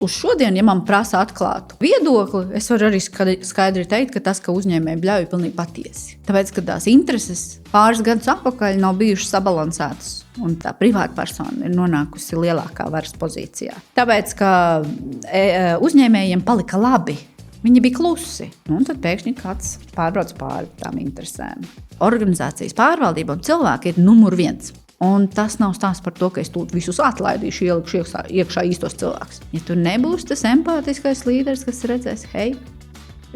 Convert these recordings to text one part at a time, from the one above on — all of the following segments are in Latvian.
Uz šodien, ja man prasa atklātu viedokli, es varu arī skaidri teikt, ka tas, ka uzņēmēji bļauj, ir pilnīgi patiesi. Tāpēc, ka tās intereses pāris gadus atpakaļ nav bijušas sabalansētas, un tā privātpersona ir nonākusi lielākā varas pozīcijā. Tāpēc, ka uzņēmējiem palika labi, viņi bija klusi, un tad pēkšņi kāds pārbrauc pāri tām interesēm. Organizācijas pārvaldība un cilvēki ir numur 1. Un tas nav stāsts par to, ka es tūlīt visus atlaidīšu, ielikšu iekšā īstos cilvēkus. Ja tu nebūsi tas empātiskais līderis, kas redzēs, hei,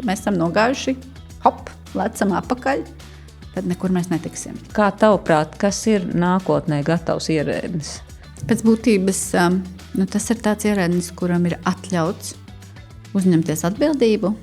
mēs esam nogājuši, hop, lecam apakaļ, tad nekur mēs netiksim. Kā tavuprāt, kas ir nākotnē gatavs ierēdnis? Pēc būtības tas ir tāds ierēdnis, kuram ir atļauts uzņemties atbildību.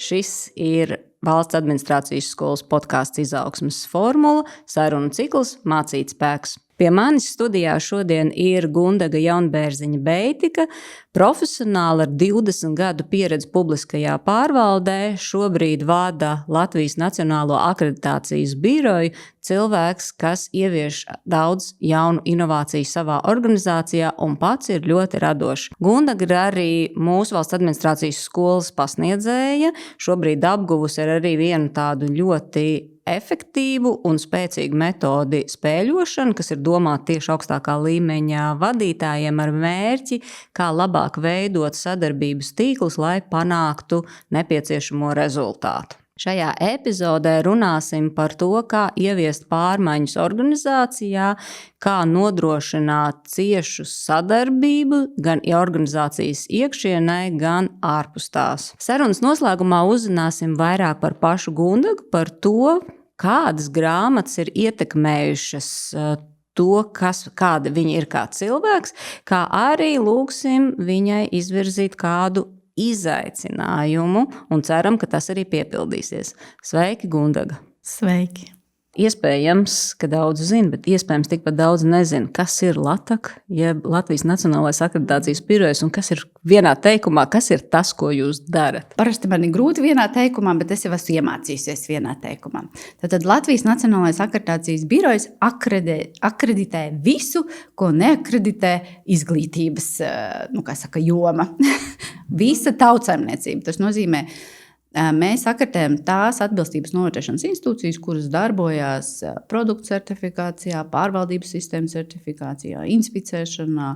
Šis ir Valsts administrācijas skolas podkāsts Izaugsmes formula, sarunu cikls Mācīt spēks. Pie manis studijā šodien ir Gundaga Jaunbērziņa-Beitika, profesionāli ar 20 gadu pieredzi publiskajā pārvaldē, šobrīd vada Latvijas Nacionālo akreditācijas biroju, cilvēks, kas ievieš daudz jaunu inovāciju savā organizācijā un pats ir ļoti radošs. Gundaga ir arī mūsu Valsts administrācijas skolas pasniedzēja, šobrīd apguvusi arī vienu tādu ļoti efektīvu un spēcīgu metodi spēļošanu, kas ir domāta tieši augstākā līmeņa vadītājiem ar mērķi, kā labāk veidot sadarbības tīklus, lai panāktu nepieciešamo rezultātu. Šajā epizodē runāsim par to, kā ieviest pārmaiņas organizācijā, kā nodrošināt ciešu sadarbību gan organizācijas iekšienē, gan ārpus tās. Sarunas noslēgumā uzzināsim vairāk par pašu Gundagu, par to, kādas grāmatas ir ietekmējušas to, kāda viņa ir kā cilvēks, kā arī lūgsim viņai izvirzīt kādu izaicinājumu un ceram, ka tas arī piepildīsies. Sveiki, Gundaga! Sveiki! Iespējams, ka daudz zina, bet iespējams tikpat daudz nezina, kas ir LATAK, jeb Latvijas Nacionālais akreditācijas birojs, un kas ir vienā teikumā, kas ir tas, ko jūs darat? Parasti man ir grūti vienā teikumā, bet es jau esmu iemācījusies vienā teikumā. Tātad Latvijas Nacionālais akreditācijas birojs akreditē visu, ko neakreditē izglītības, joma. Visa tautsaimniecība. Tas nozīmē, mēs akreditējam tās atbilstības novērtēšanas institūcijas, kuras darbojās produktu certifikācijā, pārvaldības sistēmu certifikācijā, inspicēšanā,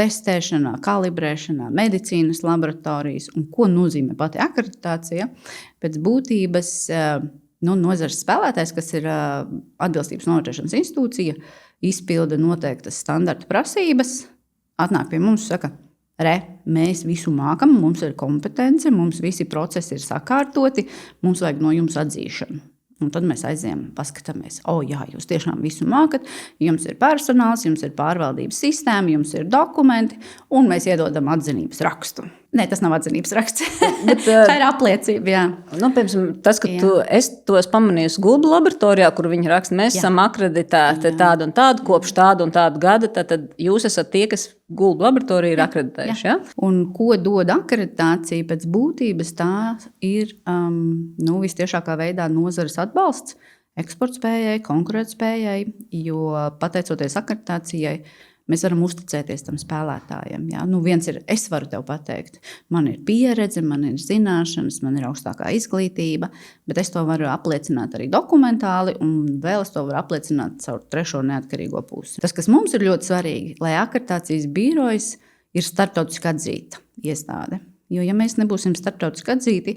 testēšanā, kalibrēšanā, medicīnas laboratorijas. Un ko nozīmē pati akreditācija? Pēc būtības nozares spēlētājs, kas ir atbilstības novērtēšanas institūcija, izpilda noteiktas standarta prasības, atnāk pie mums un saka, mēs visu mākam, mums ir kompetence, mums visi procesi ir sakārtoti, mums vajag no jums atzīšanu. Un tad mēs aizējām un paskatāmies, jā, jūs tiešām visu mākat, jums ir personāls, jums ir pārvaldības sistēma, jums ir dokumenti, un mēs iedodam atzinības rakstu. Nē, tas nav atzinības raksts. Tā ir apliecība, jā. Piemēram, tas, ka es to esmu pamanījusi Gulbu laboratorijā, kur viņi raksta, mēs esam akreditēti tādu un tādu, kopš tādu un tādu gada, tad jūs esat tie, kas Gulbu laboratoriju ir akreditējuši, jā? Un ko dod akreditācija pēc būtības, tā ir vistiešākā veidā nozares atbalsts eksportspējai, konkurētspējai, jo pateicoties akreditācijai, mēs varam uzticēties tam spēlētājam. Ja? Viens ir, es varu tev pateikt, man ir pieredze, man ir zināšanas, man ir augstākā izglītība, bet es to varu apliecināt arī dokumentāli, un vēl es to varu apliecināt caur trešo neatkarīgo pusi. Tas, kas mums ir ļoti svarīgi, lai akreditācijas birojas ir starptautiski atzīta iestāde. Jo, ja mēs nebūsim starptautiski atzīti,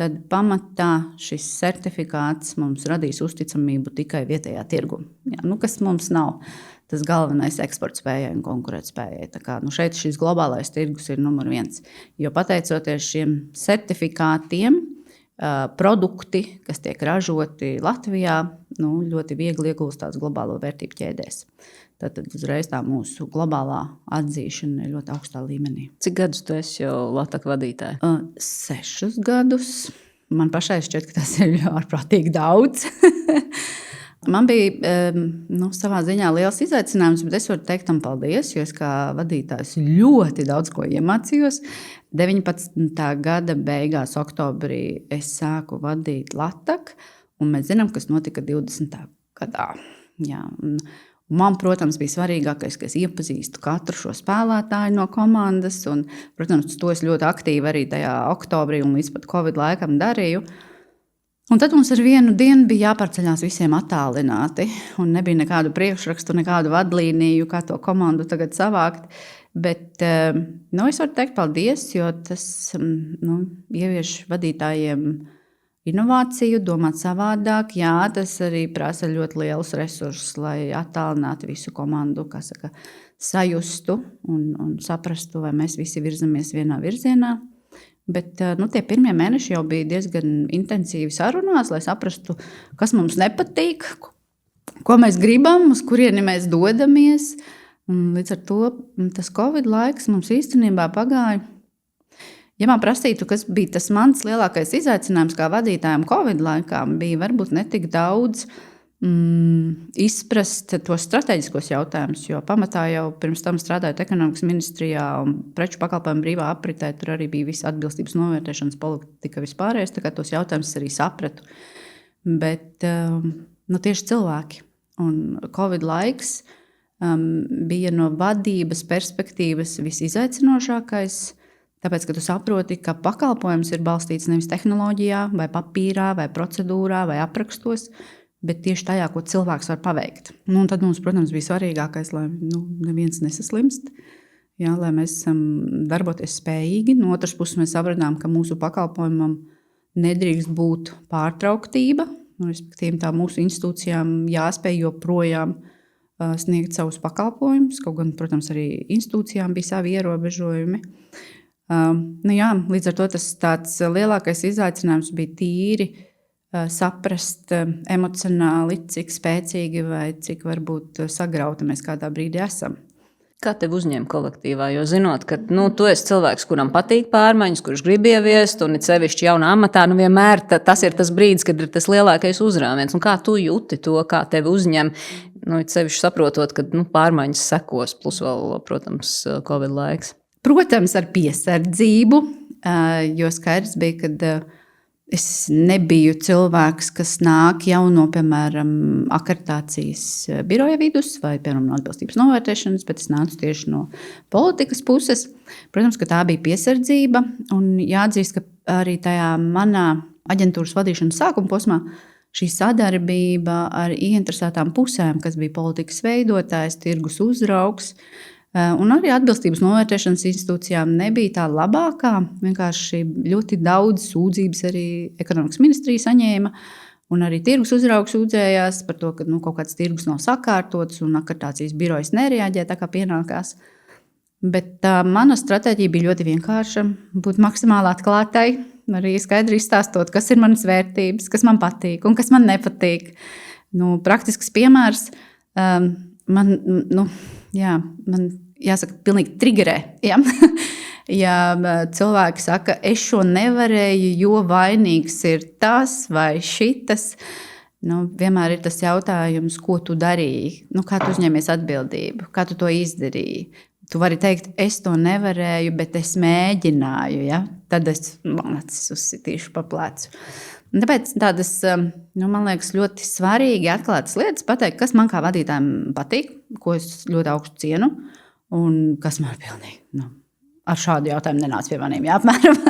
tad pamatā šis certifikāts mums radīs uzticamību tikai vietējā tirgu. Ja? Kas mums nav tas galvenais eksportspējai un konkurētspējai. Šeit šis globālais tirgus ir numur 1. Jo pateicoties šiem certifikātiem, produkti, kas tiek ražoti Latvijā, ļoti viegli iegūstās globālo vērtību ķēdēs. Tad uzreiz tā mūsu globālā atzīšana ir ļoti augstā līmenī. Cik gadus tu esi jau LATAK vadītāja? 6 gadus. Man pašai šķiet, ka tas ir ārprātīgi daudz. Man bija savā ziņā liels izaicinājums, bet es varu teikt tam paldies, jo es kā vadītājs ļoti daudz ko iemācījos. 19. gada beigās, oktobrī, es sāku vadīt LATAK, un mēs zinām, kas notika 20. gadā. Jā, un man, protams, bija svarīgākais, ka es iepazīstu katru šo spēlētāju no komandas. Un, protams, to es ļoti aktīvi arī tajā oktobrī un līdz pat Covid laikam darīju. Un tad mums ar vienu dienu bija jāpārceļās visiem attālināti. Un nebija nekādu priekšrakstu, nekādu vadlīniju, kā to komandu tagad savākt. Bet es varu teikt paldies, jo tas ievieš vadītājiem inovāciju, domāt savādāk. Jā, tas arī prasa ļoti lielus resursus, lai attālinātu visu komandu, sajustu un saprastu, vai mēs visi virzamies vienā virzienā. Bet tie pirmie mēneši jau bija diezgan intensīvi sarunās, lai saprastu, kas mums nepatīk, ko mēs gribam, uz kurieni mēs dodamies. Un līdz ar to tas Covid laiks mums īstenībā pagāja. Ja man prasītu, kas bija tas mans lielākais izaicinājums kā vadītājam Covid laikā, bija varbūt netik daudz izprast tos strateģiskos jautājumus, jo pamatā jau pirms tam strādājot ekonomikas ministrijā un preču pakalpojumu brīvā apritē, tur arī bija visa atbilstības novērtēšanas politika vispārējais, tā kā tos jautājumus arī sapratu. Bet tieši cilvēki un Covid laiks bija no vadības perspektīvas visizaicinošākais, tāpēc, ka tu saproti, ka pakalpojums ir balstīts nevis tehnoloģijā, vai papīrā, vai procedūrā, vai aprakstos, bet tieši tajā, ko cilvēks var paveikt. Un tad mums, protams, bija svarīgākais, lai neviens nesaslimst, jā, lai mēs esam darboties spējīgi. No otras puses mēs sapratām, ka mūsu pakalpojumam nedrīkst būt pārtrauktība, respektīvi tā mūsu institūcijām jāspēj joprojām sniegt savus pakalpojumus, kaut gan, protams, arī institūcijām bija savi ierobežojumi. Līdz ar to tas tāds lielākais izaicinājums bija tīri saprast emocionāli, cik spēcīgi vai cik varbūt sagrauti mēs kādā brīdī esam. Kā tev uzņem kolektīvā? Jo zinot, ka tu esi cilvēks, kuram patīk pārmaiņas, kurš grib ieviest, un it sevišķi jaunā amatā, vienmēr tas ir tas brīdis, kad ir tas lielākais uzrāviens. Un kā tu jūti to, kā tevi uzņem, it sevišķi saprotot, ka pārmaiņas sekos, plus vēl, protams, Covid laiks? Protams, ar piesardzību, jo skaidrs bija, ka es nebiju cilvēks, kas nāk jau no, piemēram, akreditācijas biroja vidus vai, piemēram, no atbilstības novērtēšanas, bet es nācu tieši no politikas puses. Protams, ka tā bija piesardzība, un jāatzīst, ka arī tajā manā aģentūras vadīšanas sākuma posmā šī sadarbība ar ieinteresētām pusēm, kas bija politikas veidotājs, tirgus uzraugs, un arī atbilstības novērtēšanas institūcijām nebija tā labākā. Vienkārši ļoti daudz sūdzības arī ekonomikas ministrija saņēma, un arī tirgus uzraugs sūdzējās par to, ka kaut kāds tirgus nav sakārtots un akreditācijas birojas nereaģē tā kā pienākās. Bet mana stratēģija bija ļoti vienkārša – būt maksimāli atklātai, arī skaidri izstāstot, kas ir manas vērtības, kas man patīk un kas man nepatīk. Praktisks piemērs man jāsaka, pilnīgi trigerē. Ja? Ja cilvēki saka, es šo nevarēju, jo vainīgs ir tas vai šitas, vienmēr ir tas jautājums, ko tu darīji, kā tu uzņēmies atbildību, kā tu to izdarīji. Tu vari teikt, es to nevarēju, bet es mēģināju, ja? Tad es uzsitīšu pa plecu. Tāpēc tādas, man liekas, ļoti svarīgi atklātas lietas pateikt, kas man kā vadītājiem patīk, ko es ļoti augstu cienu, un kas man pilnīgi ar šādu jautājumu nenāca pie maniem. Jā, apmēram.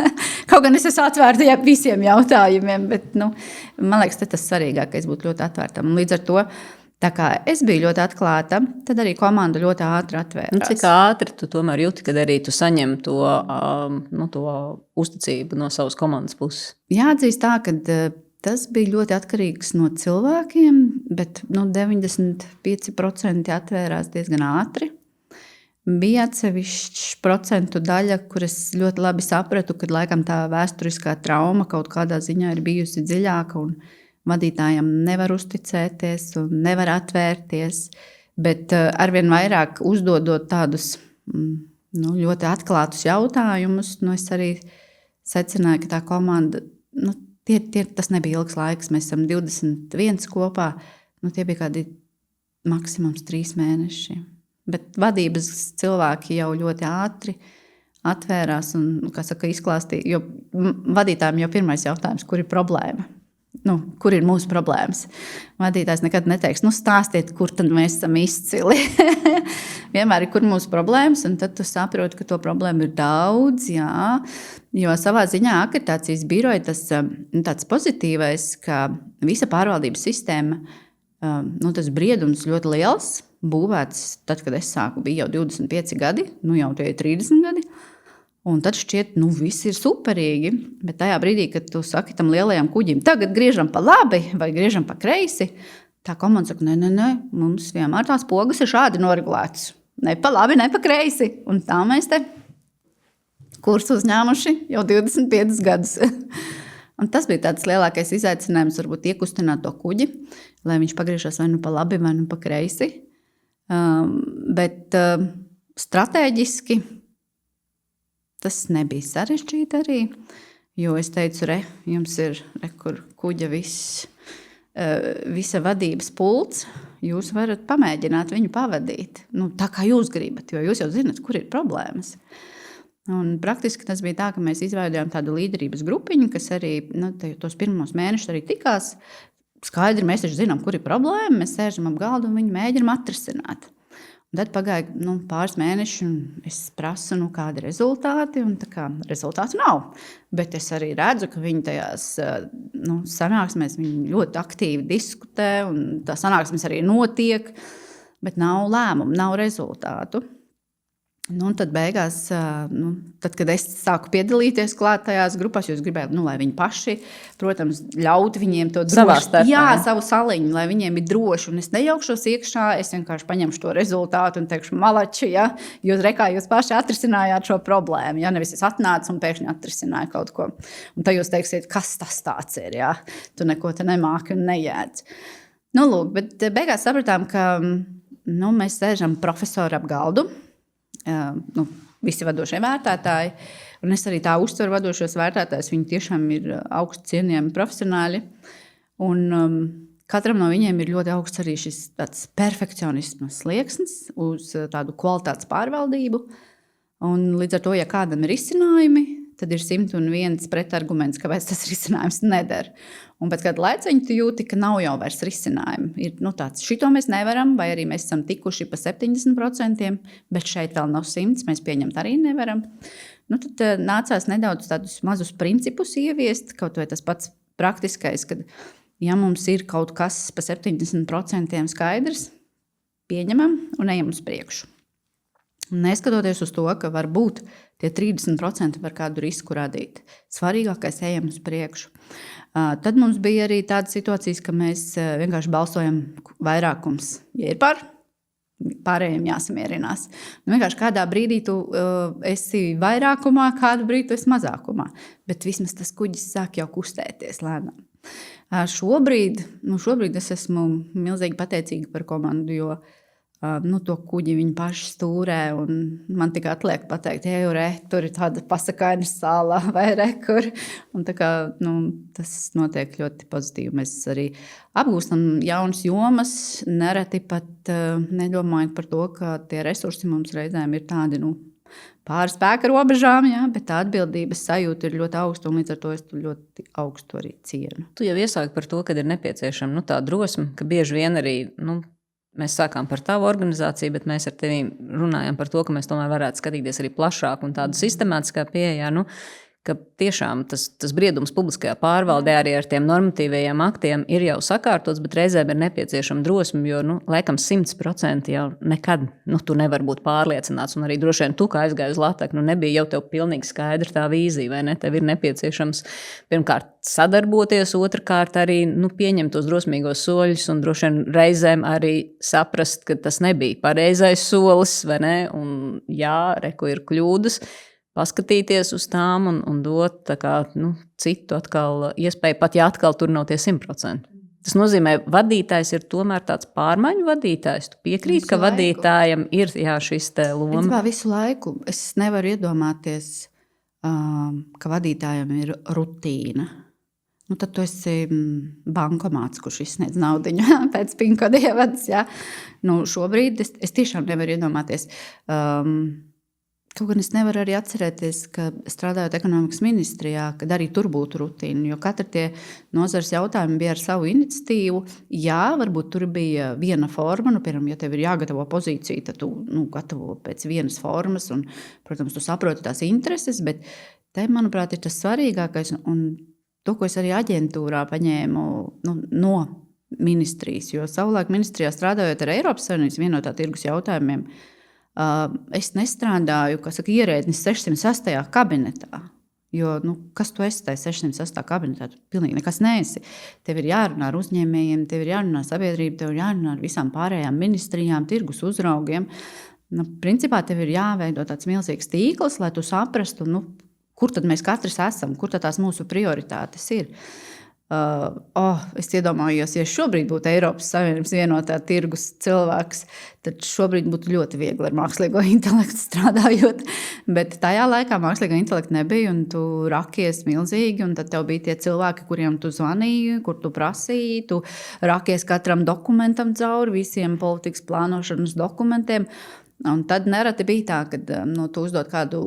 Kaut gan es esmu atvērta visiem jautājumiem, bet man liekas, tas svarīgākais būt ļoti atvērtam. Un līdz ar to, tā kā es biju ļoti atklāta, tad arī komanda ļoti ātri atvērās. Cik ātri tu tomēr jūti, kad arī tu saņem to uzticību no savas komandas puses? Jāatzīst tā, ka tas bija ļoti atkarīgs no cilvēkiem, bet 95% atvērās diezgan ātri. Bija atsevišķs procentu daļa, kur es ļoti labi sapratu, ka laikam tā vēsturiskā trauma kaut kādā ziņā ir bijusi dziļāka un vadītājiem nevar uzticēties un nevar atvērties, bet arvien vairāk uzdodot tādus ļoti atklātus jautājumus, es arī secināju, ka tā komanda, tas nebija ilgs laiks, mēs esam 21 kopā, tie bija kādi maksimums 3 mēneši. Bet vadības cilvēki jau ļoti ātri atvērās un, izklāstīja, jo vadītājiem jau pirmais jautājums, kur ir problēma. kur ir mūsu problēmas. Vadītājs nekad neteiks, stāstiet, kur tad mēs esam izcili. Vienmēr ir, kur mūsu problēmas, un tad tu saproti, ka to problēmu ir daudz, jā. Jo savā ziņā akreditācijas biroja tas tāds pozitīvais, ka visa pārvaldības sistēma, tas briedums ļoti liels, būvēts tad, kad es sāku, bija jau 25 gadi, jau tie ir 30 gadi. Un tad šķiet, viss ir superīgi, bet tajā brīdī, kad tu saki tam lielajam kuģim, tagad griežam pa labi vai griežam pa kreisi, tā komanda saka, nē, mums vienmēr tās pogas ir šādi noregulētas. Ne pa labi, ne pa kreisi. Un tā mēs te kursu uzņēmuši jau 25 gadus. Un tas bija tāds lielākais izaicinājums, varbūt iekustināt to kuģi, lai viņš pagriežas vai pa labi, vai pa kreisi. Bet stratēģiski tas nebija sarežģīti arī, jo es teicu, jums ir, kur kuģa visa vadības pults, jūs varat pamēģināt viņu pavadīt. Tā kā jūs gribat, jo jūs jau zinat, kur ir problēmas. Un praktiski tas bija tā, ka mēs izveidojām tādu līderības grupiņu, kas arī tos pirmos mēnešus arī tikās. Skaidri mēs taču zinām, kur ir problēma, mēs sēžam ap galdu un viņu mēģinām atrisināt. Un tad pagāja pāris mēneši, un es prasu, kādi ir rezultāti, un rezultātu nav. Bet es arī redzu, ka viņi tajās sanāksmēs viņi ļoti aktīvi diskutē, un tā sanāksmes arī notiek, bet nav lēmumu, nav rezultātu. Un tad beigās, tad, kad es sāku piedalīties klāt tajās grupās, jo es gribēju, lai viņi paši, protams, ļaut viņiem to droši. Jā, savu saliņu, lai viņiem ir droši. Un es nejaukšos iekšā, es vienkārši paņemšu to rezultātu un teikšu, malači, ja, jūs paši atrisinājāt šo problēmu. Ja, nevis es atnācu un pēkšņi atrisināju kaut ko. Un tad jūs teiksiet, kas tas tāds ir, ja? Tu neko te nemāki un nejēdz. Lūk, bet beigās sapratām, ka mēs sēžam profesoru ap galdu. Visi vadošie vērtētāji, un es arī tā uztveru vadošos vērtētājus, viņi tiešām ir augsti cienījami profesionāļi, un katram no viņiem ir ļoti augsts arī šis tāds perfekcionisma slieksnis uz tādu kvalitātes pārvaldību, un līdz ar to, ja kādam ir izcinājumi, tad ir 101 pretarguments, kāpēc tas risinājums neder. Un pēc kāda laiciņa tu jūti, ka nav jau vairs risinājumi. Ir tāds, šito mēs nevaram, vai arī mēs esam tikuši pa 70%, bet šeit vēl nav 100%, mēs pieņemt arī nevaram. Tad nācās nedaudz tādus mazus principus ieviest, kaut vai tas pats praktiskais, kad ja mums ir kaut kas pa 70% skaidrs, pieņemam un ejam uz priekšu. Neskatoties uz to, ka varbūt tie 30% var kādu risku radīt. Svarīgākais ejam uz priekšu. Tad mums bija arī tādas situācijas, ka mēs vienkārši balsojam vairākums. Ja ir par, pārējiem jāsamierinās. Vienkārši kādā brīdī tu esi vairākumā, kādu brīdi tu esi mazākumā. Bet vismaz tas kuģis sāk jau kustēties lēnām. Šobrīd es esmu milzīgi pateicīga par komandu, jo to kuģi viņi paši stūrē, un man tikai atliek pateikt, tur ir tāda pasakaina sāla vai rekur. Un tas notiek ļoti pozitīvi. Mēs arī apgūstam jaunas jomas, nereti pat nedomājot par to, ka tie resursi mums reizēm ir tādi, pāri spēka robežām, jā, bet tā atbildības sajūta ir ļoti augsta, un līdz ar to es ļoti augstu arī cienu. Tu jau iesāki par to, ka ir nepieciešama tā drosme, ka bieži vien arī, mēs sākām par tavu organizāciju, bet mēs ar tevi runājam par to, ka mēs tomēr varētu skatīties arī plašāk un tādu sistemātiskā pieejā, ka tiešām tas briedums publiskajā pārvaldē arī ar tiem normatīvajiem aktiem ir jau sakārtots, bet reizēm ir nepieciešama drosme, jo, laikam 100% jau nekad, tu nevar būt pārliecināts, un arī droši vien tu, kā aizgāji uz Latviju, nebija jau tev pilnīgi skaidra tā vīzija, vai ne? Tev ir nepieciešams pirmkārt sadarboties, otrkārt arī, pieņemt tos drosmīgos soļus, un droši vien reizēm arī saprast, ka tas nebija pareizais solis, vai ne? Un jā, reku ir kļūdas, paskatīties uz tām un dot citu atkal iespēju, pat ja atkal tur nav tie 100%. Tas nozīmē, vadītājs ir tomēr tāds pārmaiņu vadītājs. Tu piekrīt, ka vadītājam ir šis te loma? Visu laiku. Es nevaru iedomāties, ka vadītājam ir rutīna. Tad tu esi bankomāts, kurš izsniedz naudiņu pēc pinkoda ievadas. Ja? Šobrīd es tiešām nevaru iedomāties, Kaut gan es nevaru arī atcerēties, ka strādājot ekonomikas ministrijā, kad arī tur būtu rutīna, jo katra tie nozares jautājumi bija ar savu iniciatīvu. Jā, varbūt tur bija viena forma, piemēram, ja tev ir jāgatavo pozīcija, tad tu gatavo pēc vienas formas un, protams, tu saproti tās intereses, bet te, manuprāt, ir tas svarīgākais un to, ko es arī aģentūrā paņēmu no ministrijas, jo savulaik ministrijā strādājot ar Eiropas Savienības vienotā tirgus jautājumiem, es nestrādāju, ierēdnis 608. kabinetā. Jo, kas tu esi tajā 608. kabinetā? Tu pilnīgi nekas neesi. Tev ir jārunā ar uzņēmējiem, tev ir jārunā ar sabiedrību, tev ir jārunā ar visām pārējām ministrijām, tirgus uzraugiem. Principā tev ir jāveido tāds milzīgs tīkls, lai tu saprastu, kur tad mēs katrs esam, kur tad tās mūsu prioritātes ir. Es iedomājos, ja šobrīd būtu Eiropas Savienības vienotā tirgus cilvēks, tad šobrīd būtu ļoti viegli ar mākslīgo intelektu strādājot. Bet tajā laikā mākslīgā intelekta nebija, un tu rakies milzīgi, un tad tev bija tie cilvēki, kuriem tu zvanīji, kur tu prasīji, tu rakies katram dokumentam cauri, visiem politikas plānošanas dokumentiem. Un tad nereti bija tā, ka tu uzdod kādu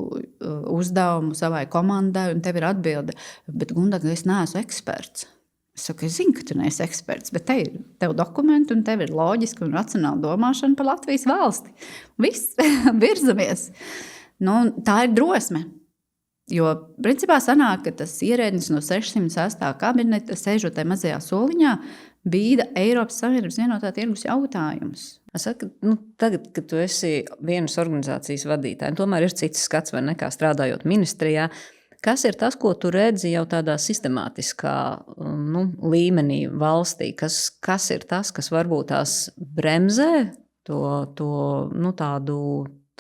uzdevumu savai komandai, un tev ir atbilde, bet Gundaga, es neesmu eksperts. Es saku, es zinu, ka tu neesi eksperts, bet te ir tev dokumenti, un tev ir loģiska un racionāla domāšana par Latvijas valsti. Viss, virzamies. Tā ir drosme. Jo, principā, sanāk, ka tas ierēdnis no 608. kabineta, sēžot tajā mazajā soliņā, bīda Eiropas Savienības vienotā tirgus jautājumus. Es saku, tagad, kad tu esi vienas organizācijas vadītāja, tomēr ir cits skats, vai nekā strādājot ministrijā. Kas ir tas, ko tu redzi jau tādā sistemātiskā līmenī valstī? Kas ir tas, kas varbūt tās bremzē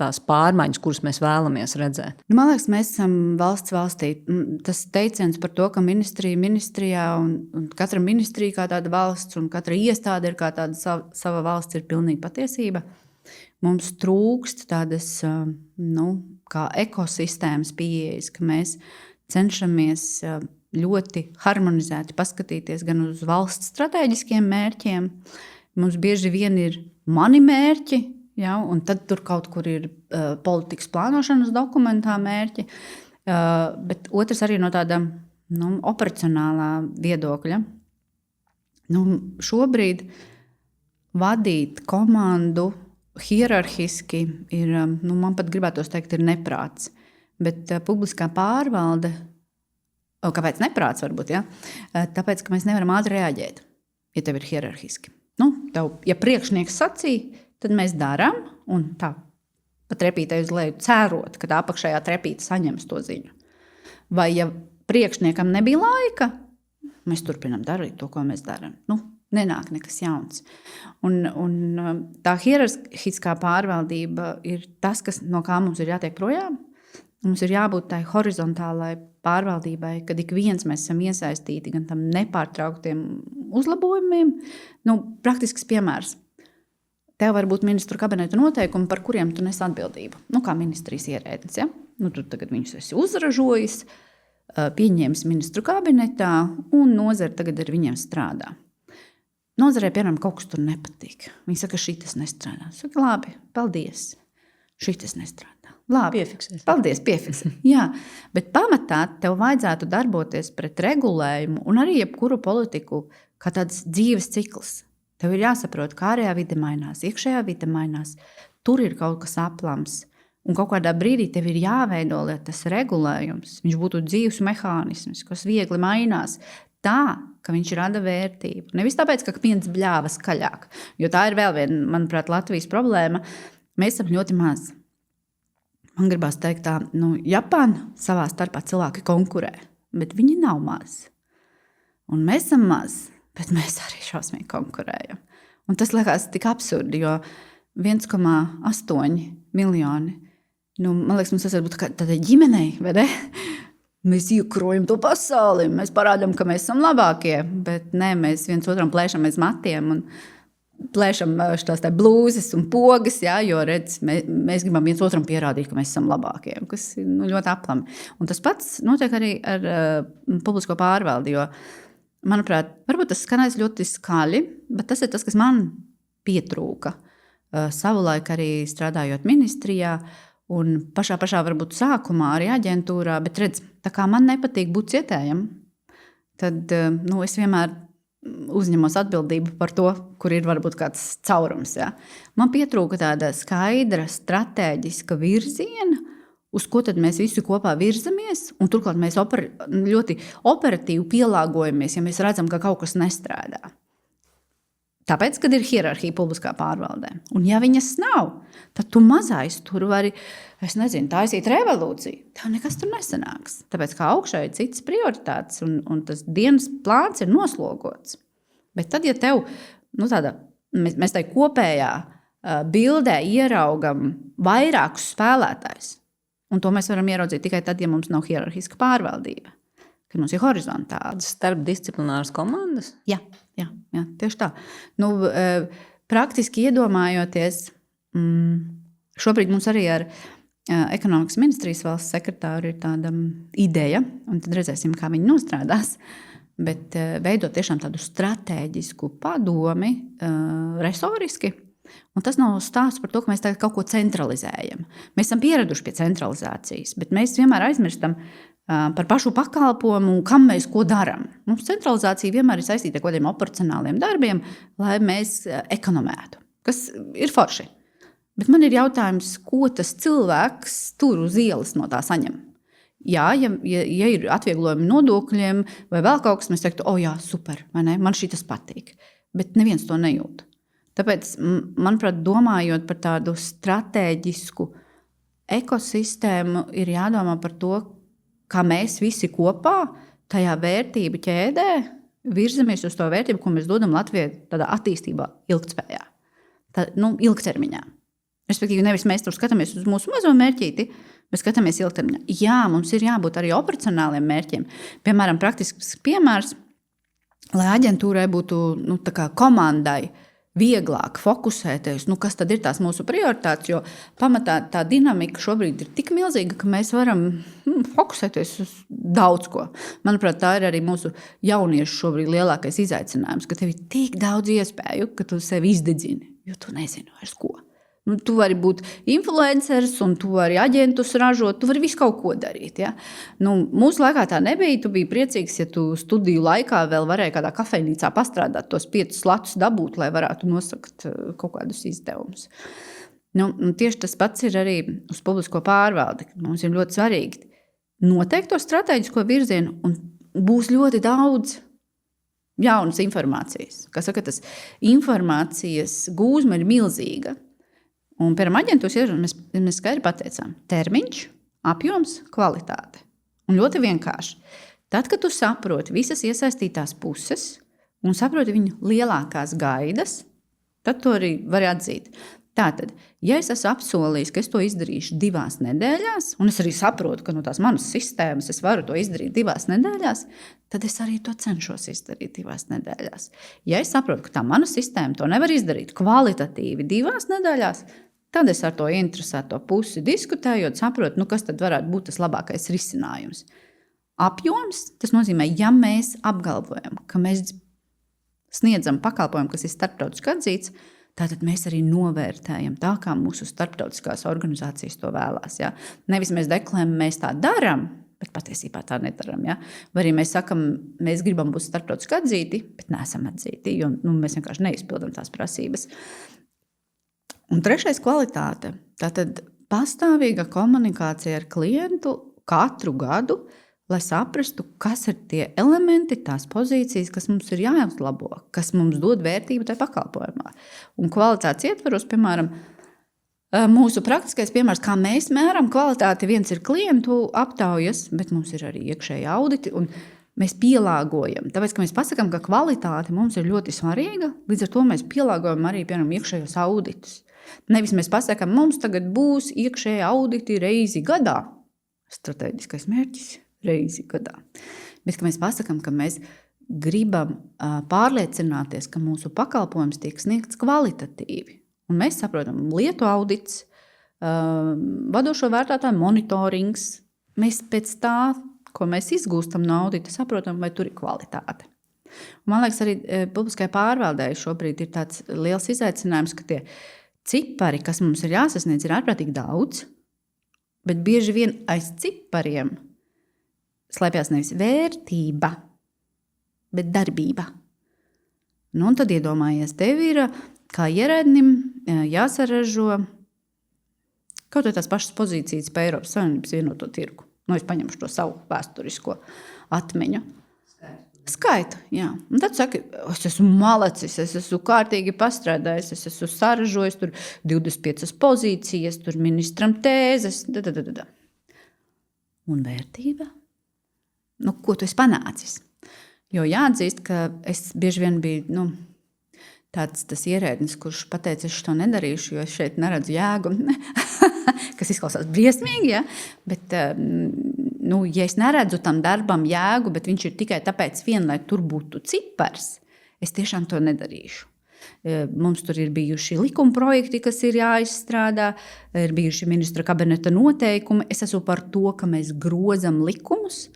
tās pārmaiņas, kuras mēs vēlamies redzēt? Man liekas, mēs esam valstī. Tas teiciens par to, ka ministrijā un katra ministrija kā tāda valsts un katra iestāde ir kā tāda sava valsts, ir pilnīgi patiesība. Mums trūkst tādas kā ekosistēmas pieejas, ka mēs cenšamies ļoti harmonizēti paskatīties gan uz valsts strateģiskiem mērķiem. Mums bieži vien ir mani mērķi, ja, un tad tur kaut kur ir politikas plānošanas dokumentā mērķi, bet otrs arī no tāda operacionālā viedokļa. Šobrīd vadīt komandu hierarhiski ir, man pat gribētos teikt, ir neprāts. Bet publiskā pārvalde, kāpēc neprāts varbūt, ja? Tāpēc, ka mēs nevaram ātri reaģēt, ja tev ir hierarhiski. Ja priekšnieks sacīja, tad mēs darām, un tā pa trepītei uz leju cerot, ka tā apakšējā trepīte saņems to ziņu. Vai ja priekšniekam nebija laika, mēs turpinām darīt to, ko mēs darām. Nenāk nekas jauns. Un tā hierarhiskā pārvaldība ir tas, no kā mums ir jātiek projām. Mums ir jābūt tai horizontālai pārvaldībai, kad ik viens mēs esam iesaistīti gan tam nepārtrauktiem uzlabojumiem. Praktisks piemērs. Tev var būt ministru kabineta noteikumi, par kuriem tu nes atbildību. Kā ministrijas ierēdnis. Ja? Tu tagad viņus esi uzražojis, pieņēmis ministru kabinetā, un nozare tagad ar viņiem strādā. Nozarē, piemēram, kaut kas tur nepatīk. Viņi saka, šitas nestrādā. Saka, labi, paldies. Šitas nestrādā. Labi, piefiksēs. Paldies, piefiksē. Jā, bet pamatā tev vajadzētu darboties pret regulējumu un arī jebkuru politiku kā tāds dzīves cikls. Tev ir jāsaprot, kā ārējā vide mainās, iekšējā vide mainās. Tur ir kaut kas aplams. Un kaut kādā brīdī tev ir jāveido, lai tas regulējums, viņš būtu dzīves mehānisms, kas viegli mainās. Tā, ka viņš rada vērtību. Nevis tāpēc, ka viens bļāva skaļāk. Jo tā ir vēl viena, manuprāt, Latvijas problēma. Mēs esam ļoti maz. Man gribās teikt tā, Japāna savā starpā cilvēki konkurē, bet viņi nav maz. Un mēs esam maz. Bet mēs arī šausmīgi konkurējam. Un tas liekas tik absurdi, jo 1,8 miljoni, man liekas, mums tas var būt tādai ģimenei, vai ne? Mēs iekrojam to pasauli, mēs parādām, ka mēs esam labākie, bet ne, mēs viens otram plēšam aiz matiem un plēšam šās blūzes un pogas, ja, jo redz, mēs gribam viens otram pierādīt, ka mēs esam labākie, kas ir ļoti aplami. Un tas pats notiek arī ar publisko pārvaldi, jo manuprāt, varbūt tas skanēs ļoti skaļi, bet tas ir tas, kas man pietrūka savulaik arī strādājot ministrijā Un pašā varbūt sākumā arī aģentūrā, bet redz, tā kā man nepatīk būt cietējam, tad es vienmēr uzņemos atbildību par to, kur ir varbūt kāds caurums. Ja? Man pietrūka tāda skaidra, stratēģiska virziena, uz ko tad mēs visi kopā virzamies, un turklāt mēs ļoti operatīvi pielāgojamies, ja mēs redzam, ka kaut kas nestrādā. Tāpēc, kad ir hierarhija publiskā pārvaldē, un ja viņas nav, tad tu mazais tur vari, taisīt revolūciju. Tev nekas tur nesanāks. Tāpēc, kā augšā ir citas prioritātes, un tas dienas plāns ir noslogots. Bet tad, ja tev, mēs tai kopējā bildē ieraugam vairākus spēlētājus, un to mēs varam ieraudzīt tikai tad, ja mums nav hierarhiska pārvaldība, kad mums ir horizontāls. Starpdisciplināras komandas? Jā, tieši tā. Praktiski iedomājoties, šobrīd mums arī ar ekonomikas ministrijas valsts sekretāru ir tāda ideja, un tad redzēsim, kā viņi nostrādās, bet veidot tiešām tādu stratēģisku padomi resoriski. Un tas nav stāsts par to, ka mēs tagad kaut ko centralizējam. Mēs esam pieraduši pie centralizācijas, bet mēs vienmēr aizmirstam par pašu pakalpojumu un kam mēs ko darām. Mums centralizācija vienmēr ir saistīta ar kaut kādiem operacionāliem darbiem, lai mēs ekonomētu, kas ir forši. Bet man ir jautājums, ko tas cilvēks tur uz ielas no tā saņem. Jā, ja ir atvieglojumi nodokļiem vai vēl kaut kas, mēs teiktu, jā, super, vai ne? Man šitas patīk. Bet neviens to nejūt. Tāpēc, manuprāt, domājot par tādu stratēģisku ekosistēmu, ir jādomā par to, kā mēs visi kopā tajā vērtību ķēdē virzamies uz to vērtību, ko mēs dodam Latvijai tādā attīstībā ilgtspējā. Ilgtermiņā. Respektīvi, nevis mēs tur skatāmies uz mūsu mazo mērķīti, bet skatāmies ilgtermiņā. Jā, mums ir jābūt arī operacionāliem mērķiem. Piemēram, praktisks piemērs, lai aģentūrai būtu tā kā komandai vieglāk fokusēties, kas tad ir tās mūsu prioritātes, jo pamatā tā dinamika šobrīd ir tik milzīga, ka mēs varam fokusēties uz daudz ko. Manuprāt, tā ir arī mūsu jauniešu šobrīd lielākais izaicinājums, ka tev ir tik daudz iespēju, ka tu sevi izdedzini, jo tu nezini vairs ko. Tu vari būt influenceris, un tu vari aģentus ražot, tu vari visu kaut ko darīt. Ja? Mūsu laikā tā nebija. Tu biji priecīgs, ja tu studiju laikā vēl varēji kādā kafejnīcā pastrādāt, tos 5 latus dabūt, lai varētu nosakt kaut kādus izdevumus. Tieši tas pats ir arī uz publisko pārvaldi. Mums ir ļoti svarīgi noteikt to stratēģisko virzienu, un būs ļoti daudz jaunas informācijas. Kā saka, tas informācijas gūzma ir milzīga. Un piemēram, aģentūras mēs skaidri pateicām termiņš, apjoms, kvalitāte. Un ļoti vienkārši. Tad, kad tu saproti visas iesaistītās puses un saproti viņu lielākās gaidas, tad to arī vari atzīt. Tātad, ja es esmu apsolījis, ka es to izdarīšu 2 nedēļās, un es arī saprotu, ka no tās manas sistēmas es varu to izdarīt 2 nedēļās, tad es arī to cenšos izdarīt 2 nedēļās. Ja es saprotu, ka tā mana sistēma to nevar izdarīt kvalitatīvi 2 nedēļās, tad es ar to interesēto pusi diskutējot, saprotu, kas tad varētu būt tas labākais risinājums. Apjoms, tas nozīmē, ja mēs apgalvojam, ka mēs sniedzam pakalpojumu, kas ir starptautiski atzīts, tātad mēs arī novērtējam tā, kā mūsu starptautiskās organizācijas to vēlās. Ja? Nevis mēs deklarējam, mēs tā darām, bet patiesībā tā nedaram. Ja? Vai arī mēs sakam, mēs gribam būt starptautiski atzīti, bet neesam atzīti, jo mēs vienkārši neizpildam tās prasības. Un 3. kvalitāte. Tātad pastāvīga komunikācija ar klientu katru gadu, lai saprastu, kas ir tie elementi, tās pozīcijas, kas mums ir jāuzlabo, kas mums dod vērtību tajā pakalpojumā. Un kvalitātes ietvaros, piemēram, mūsu praktiskais piemērs, kā mēs mēram kvalitāti, viens ir klientu aptaujas, bet mums ir arī iekšēji auditi, un mēs pielāgojam. Tāpēc, ka mēs pasakām, ka kvalitāte mums ir ļoti svarīga, līdz ar to mēs pielāgojam arī, piemēram, iekšējos auditus. Nevis mēs pasakām, mums tagad būs iekšēji auditi reizi gadā. Strateģiskais mērķis reizi gadā. Bet ka mēs pasakām, ka mēs gribam pārliecināties, ka mūsu pakalpojums tiek sniegts kvalitatīvi. Un mēs saprotam, lietu audits, vadošo vērtētāju monitorings. Mēs pēc tā, ko mēs izgūstam no audita, saprotam, vai tur ir kvalitāte. Un man liekas, arī publiskai pārvaldei šobrīd ir tāds liels izaicinājums, ka tie cipari, kas mums ir jāsasniedz, ir ārprātīgi daudz, bet bieži vien aiz cipariem slēpjas nevis vērtība, bet darbība. Nu, un tad iedomājies, tev ir kā ierēdnim jāsaražo kaut vai tās pašas pozīcijas pa Eiropas Savienības vienoto tirgu. Nu, es paņemšu to savu vēsturisko atmiņu. Skaitu, jā. Un tad saka, es esmu malacis, es esmu kārtīgi pastrādājis, es esmu saražojis tur 25 pozīcijas, tur ministram tēzes. Un vērtība? Nu, ko tu esi panācis? Jo jāatzīst, ka es bieži vien biju tas ierēdnis, kurš pateica, es to nedarīšu, jo es šeit neredzu jēgu. Kas izklausās briesmīgi, ja? Bet, ja es neredzu tam darbam jēgu, bet viņš ir tikai tāpēc lai tur būtu cipars, es tiešām to nedarīšu. Mums tur ir bijuši likuma projekti, kas ir jāizstrādā, ir bijuši ministra kabineta noteikumi. Es esmu par to, ka mēs grozam likumus,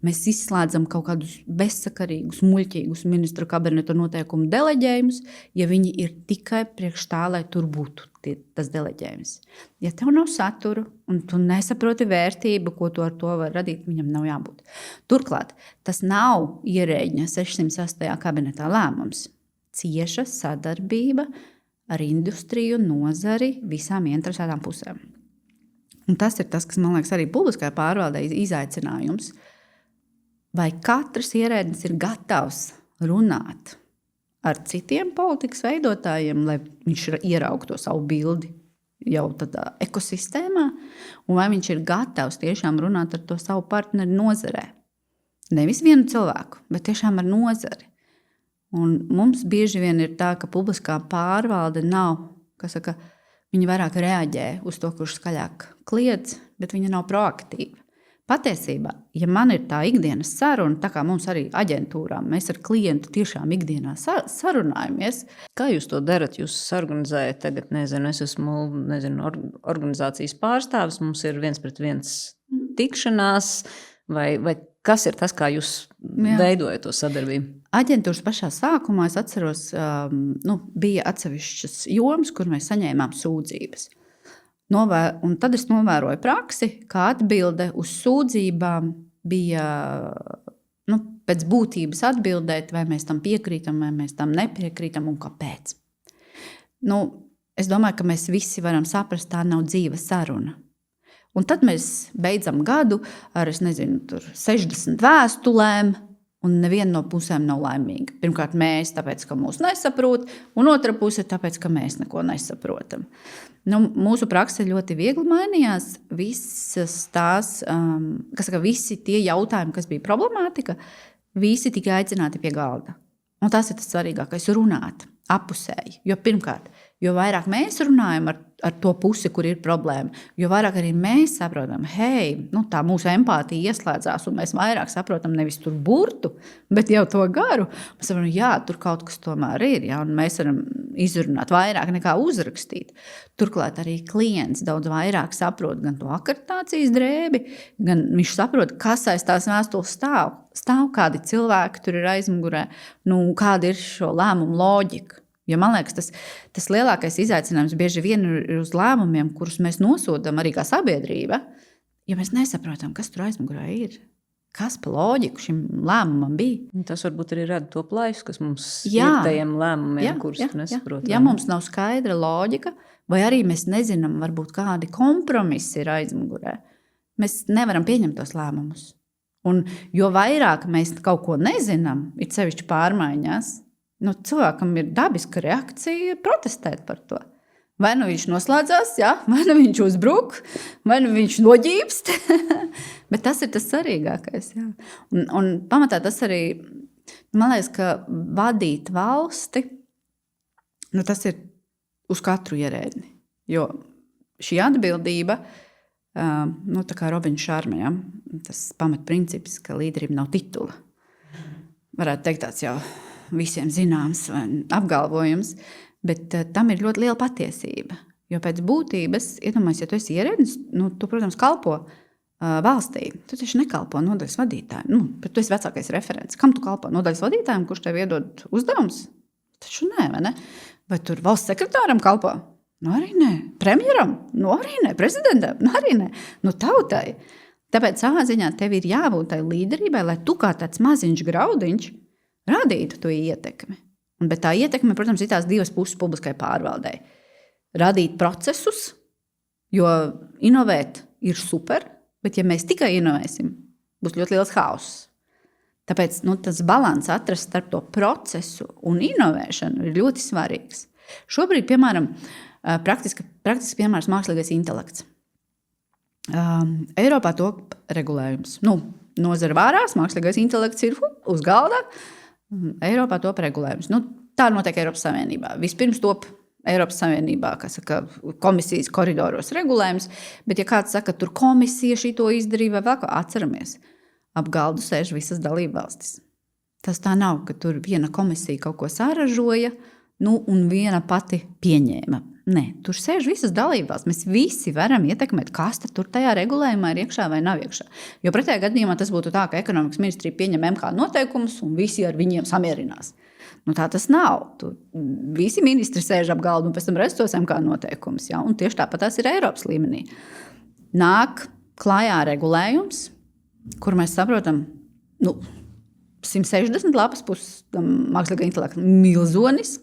mēs izslēdzam kaut kādus bezsakarīgus, muļķīgus ministra kabineta noteikumu deleģējumus, ja viņi ir tikai priekš tā, lai tur būtu tas deleģējums. Ja tev nav satura un tu nesaproti vērtību, ko tu ar to var radīt, viņam nav jābūt. Turklāt, tas nav ierēģņa 608. kabinetā lēmums. Cieša sadarbība ar industriju, nozari, visām interesētām pusēm. Un tas ir tas, kas, man liekas, arī publiskajā pārvaldē izaicinājums. Vai katrs ierēdnis ir gatavs runāt ar citiem politikas veidotājiem, lai viņš ieraugtu to savu bildi jau tādā ekosistēmā, un vai viņš ir gatavs tiešām runāt ar to savu partneri nozarē. Nevis vienu cilvēku, bet tiešām ar nozari. Un mums bieži vien ir tā, ka publiskā pārvalde nav, viņa vairāk reaģē uz to, kurš skaļāk kliedz, bet viņa nav proaktīva. Patiesībā, ja man ir tā ikdienas saruna, tā kā mums arī aģentūrām, mēs ar klientu tiešām ikdienā sarunājamies. Kā jūs to darat? Jūs organizējat tagad, es esmu organizācijas pārstāvis, mums ir 1-pret-1 tikšanās, vai kas ir tas, kā jūs veidojat to sadarbību? Aģentūras pašā sākumā, es atceros, bija atsevišķas jomas, kur mēs saņēmām sūdzības. Un tad es novēroju praksi, kā atbilde uz sūdzībām bija pēc būtības atbildēt, vai mēs tam piekrītam, vai mēs tam nepiekrītam un kāpēc. Es domāju, ka mēs visi varam saprast, tā nav dzīva saruna. Un tad mēs beidzam gadu ar, 60 vēstulēm, un neviena no pusēm nav laimīga. Pirmkārt, mēs, tāpēc, ka mūs nesaprot, un otra puse, tāpēc, ka mēs neko nesaprotam. Mūsu prakse ļoti viegli mainījās. Visi tie jautājumi, kas bija problemātika, visi tika aicināti pie galda. Un tas ir tas svarīgākais – runāt apusēji. Jo pirmkārt, jo vairāk mēs runājam ar to pusi, kur ir problēma, jo vairāk arī mēs saprotam, tā mūsu empātija ieslēdzās, un mēs vairāk saprotam nevis tur burtu, bet jau to garu. Mēs saprotam, tur kaut kas tomēr ir, un mēs varam izrunāt vairāk nekā uzrakstīt. Turklāt arī klients daudz vairāk saprot gan to akreditācijas drēbi, gan viņš saprot, kas aiz tās vēstules stāv. Stāv kādi cilvēki, tur ir aizmugurē, kāda ir šo lēmumu loģika. Jo man liekas, tas lielākais izaicinājums bieži vien ir uz lēmumiem, kurus mēs nosodam arī kā sabiedrība, ja mēs nesaprotam, kas tur aizmugurē ir. Kas pa loģiku šim lēmumam bija? Tas varbūt arī rada to plaisu, kas mums ir tajiem lēmumiem, kurus nesaprotam. Ja mums nav skaidra loģika, vai arī mēs nezinām, varbūt kādi kompromisi ir aizmugurē, mēs nevaram pieņemt tos lēmumus. Un jo vairāk mēs kaut ko nezinām, ir sevišķi pārmaiņās, cilvēkam ir dabiska reakcija protestēt par to. Vai viņš noslēdzās, vai viņš uzbruk, vai viņš noģībst. Bet tas ir tas svarīgākais. Un pamatā tas arī, man liekas, ka vadīt valsti, tas ir uz katru ierēdni. Jo šī atbildība, tā kā Robiņš Šarma, tas pamatprincips, ka līderiem nav titula. Varētu teikt tāds jau visiem zināms apgalvojums, bet tam ir ļoti liela patiesība. Jo pēc būtības, iedomājies, ja tu esi ierēdnis, tu, protams, kalpo valstī. Tu taču nekalpo nodaļas vadītājiem. Bet tu esi vecākais referents. Kam tu kalpo? Nodaļas vadītājiem, kurš tev iedod uzdevums? Taču nē, vai ne? Vai tur valsts sekretāram kalpo? Nu, arī nē. Premjeram? Nu, arī nē. Prezidentam? Nu, arī nē. Nu, tautai. Tāpēc savā ziņā tev ir jābūt tai līderībai, lai tu kā tāds maziņš graudiņš radītu to ietekmi. Bet tā ietekme, protams, ir tās divas puses publiskai pārvaldei. Radīt procesus, jo inovēt ir super, bet ja mēs tikai inovēsim, būs ļoti liels hauss. Tāpēc tas balans atrast starp to procesu un inovēšanu ir ļoti svarīgs. Šobrīd, piemēram, praktiski piemērs mākslīgais intelekts. Eiropā top regulējums. Nozara vārās, mākslīgais intelekts ir uz galda. Eiropā top regulējums. Tā notiek Eiropas Savienībā. Vispirms top Eiropas Savienībā, komisijas koridoros regulējums, bet ja kāds saka, tur komisija šito izdarīja vai vēl ko, atceramies, ap galdu sēž visas dalībvalstis. Tas tā nav, ka tur viena komisija kaut ko saražoja, un viena pati pieņēma. Nē, tur sēž visas dalībvalstis. Mēs visi varam ietekmēt, kas tur tajā regulējumā ir iekšā vai nav iekšā. Jo pretējā gadījumā tas būtu tā, ka ekonomikas ministrija pieņem MK noteikumus un visi ar viņiem samierinās. Tā tas nav. Visi ministri sēž ap galdu un pēc tam redz tos MK noteikumus. Ja? Un tieši tāpat tas ir Eiropas līmenī. Nāk klājā regulējums, kur mēs saprotam, 160 lapas puses mākslīgā intelekta milzonis,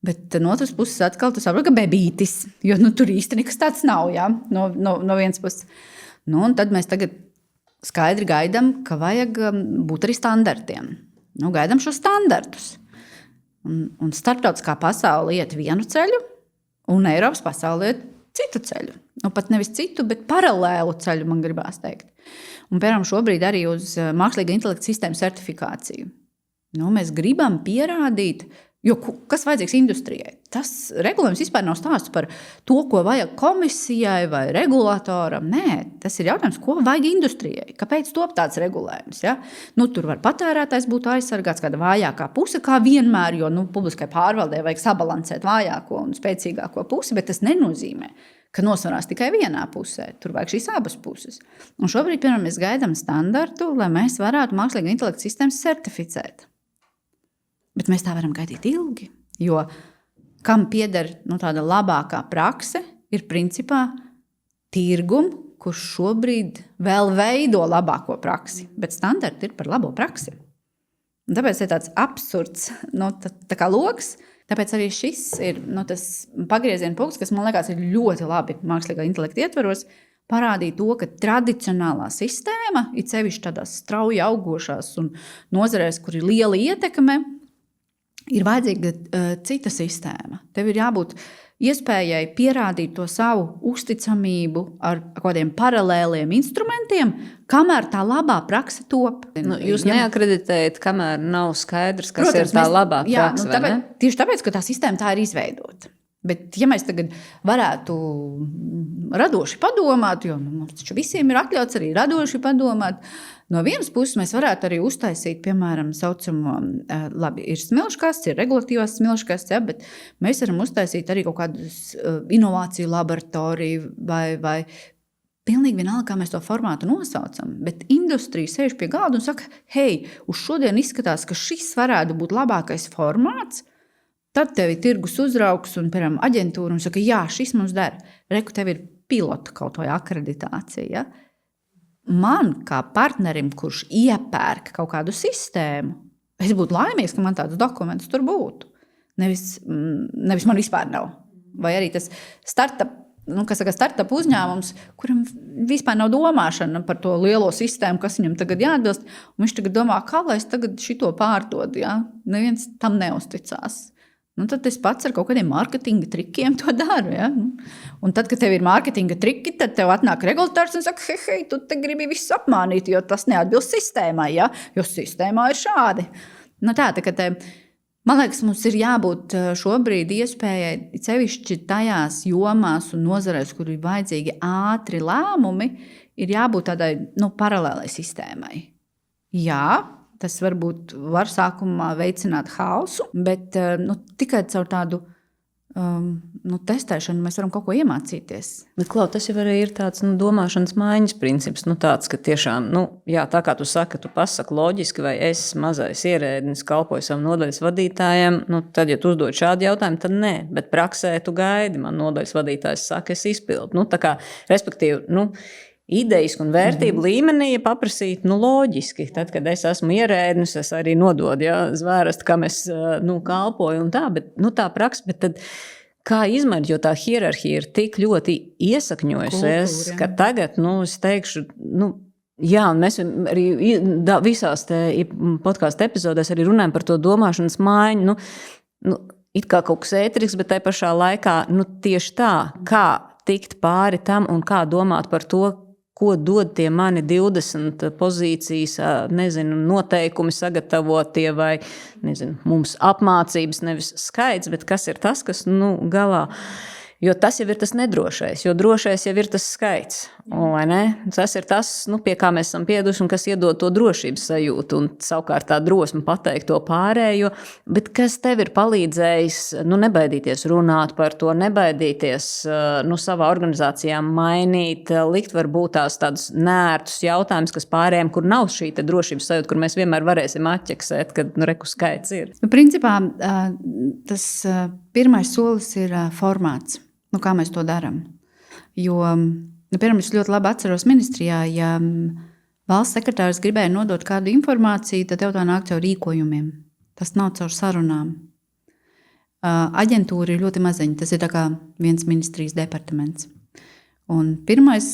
bet no otras puses atkal tu saproti, ka bebītis, jo tur īsti nekas tāds nav, ja? no vienas puses. Un tad mēs tagad skaidri gaidām, ka vajag būt arī standartiem. Gaidām šo standartus. Un starptautiskā pasaule iet vienu ceļu, un Eiropas pasaule iet citu ceļu. Pat nevis citu, bet paralēlu ceļu, man gribās teikt. Un, piemēram, šobrīd arī uz mākslīgā intelekta sistēmu certifikāciju. Mēs gribam pierādīt, jo kas vajadzīgs industrijai? Tas regulējums vispār nav stāsts par to, ko vajag komisijai vai regulātoram. Nē, tas ir jautājums, ko vajag industrijai. Kāpēc top tāds regulējums? Ja? Tur var patērētājs būt aizsargāts, kāda vājākā puse, kā vienmēr, jo publiskai pārvaldē vajag sabalansēt vājāko un spēcīgāko pusi, bet tas nenozīmē, ka nosvarās tikai vienā pusē. Tur vajag šīs abas puses. Un šobrīd, piemēram, mēs gaidām standartu, lai mēs varētu mākslīgā intelekta sistēmas certificēt. Bet mēs tā varam gaidīt ilgi, jo kam pieder tāda labākā prakse, ir principā tirgum, kurš šobrīd vēl veido labāko praksi, bet standarti ir par labo praksi. Un tāpēc ir tāds absurds, tā kā loks, tāpēc arī šis ir tas pagrieziena punkts, kas man liekas ir ļoti labi mākslīgā intelekta ietvaros, parādīt to, ka tradicionālā sistēma, it sevišķi tādās strauji augošās un nozarēs, kur ir liela ietekme, ir vajadzīga cita sistēma. Tev ir jābūt iespējai pierādīt to savu uzticamību ar kādiem paralēliem instrumentiem, kamēr tā labā prakse top. Jūs neakreditējat, kamēr nav skaidrs, kas ir tā labā prakse. Tieši tāpēc, ka tā sistēma tā ir izveidota. Bet, ja mēs tagad varētu radoši padomāt, jo mums taču visiem ir atļauts arī radoši padomāt, no vienas puses mēs varētu arī uztaisīt, piemēram, saucamo, labi, ir smilškasts, ir regulatīvās smilškasts, ja, bet mēs varam uztaisīt arī kaut kādus inovāciju laboratoriju vai pilnīgi vienalga, kā mēs to formātu nosaucam. Bet industrija sēž pie galda un saka, hei, uz šodien izskatās, ka šis varētu būt labākais formāts. Tad tev ir tirgus uzraugs un, piemēram, aģentūra un saka, jā, šis mums der. Reku, tev ir pilota kaut vai akreditācija. Ja? Man, kā partnerim, kurš iepērk kaut kādu sistēmu, es būtu laimīgs, ka man tāds dokuments tur būtu. Nevis man vispār nav. Vai arī tas startup uzņēmums, kuram vispār nav domāšana par to lielo sistēmu, kas viņam tagad jāatbilst, un viņš tagad domā, kā lai es tagad šito pārdodu. Ja? Neviens tam neusticās. Tad es pats ar kaut kādiem mārketinga trikiem to daru. Ja? Un tad, kad tev ir mārketinga triki, tad tev atnāk regulators un saka, hei, tu te gribi visu apmānīt, jo tas neatbilst sistēmai, ja? Jo sistēmā ir šādi. Man liekas, mums ir jābūt šobrīd iespējai sevišķi tajās jomās un nozarēs, kur ir vajadzīgi ātri lēmumi, ir jābūt tādai paralēlai sistēmai. Jā, tas varbūt var sākumā veicināt hausu, bet tikai caur tādu testēšanu mēs varam kaut ko iemācīties. Bet, Klau, tas jau arī ir tāds domāšanas maiņas princips. Tāds, ka tiešām, tā kā tu saki, tu pasaki loģiski, vai es mazais ierēdnis kalpoju savam nodaļas vadītājam, tad, ja tu uzdod šādu jautājumu, tad nē. Bet praksē tu gaidi, man nodaļas vadītājs saka, es izpildu. Respektīvi, idejas un vērtību līmenī paprasīt loģiski. Tad, kad es esmu ierēdnis, es arī nododu zvērestu, kam es kalpoju un tā, bet tā praksa, bet tad kā izmaiņot, jo tā hierarhija ir tik ļoti iesakņojusies, ka tagad, es teikšu, un mēs arī visās podkāstu epizodēs arī runājam par to domāšanas maiņu, it kā kaut kas ēterisks, bet tai pašā laikā, tieši tā, kā tikt pāri tam un kā domāt par to, ko dod tie mani 20 pozīcijas, noteikumi sagatavotie vai, mums apmācības, nevis skaits, bet kas ir tas, kas, galā. Jo tas jau ir tas nedrošais, jo drošais jau ir tas skaits. Vai ne? Tas ir tas, pie kā mēs esam pieduši un kas iedod to drošības sajūtu un savukārt tā drosme pateikt to pārējo. Bet kas tev ir palīdzējis nebaidīties runāt par to, nebaidīties savā organizācijā mainīt, likt varbūt tādus nērtus jautājumus, kas pārējiem, kur nav šī drošības sajūta, kur mēs vienmēr varēsim atķeksēt, kad reku skaits ir. Principā tas pirmais solis ir formāts. Kā mēs to darām? Jo, piemēram, es ļoti labi atceros ministrijā, ja valsts sekretārs gribēja nodot kādu informāciju, tad tev tā nāk caur rīkojumiem. Tas nav caur sarunām. Aģentūra ir ļoti maziņa. Tas ir tā kā viens ministrijas departaments. Un pirmais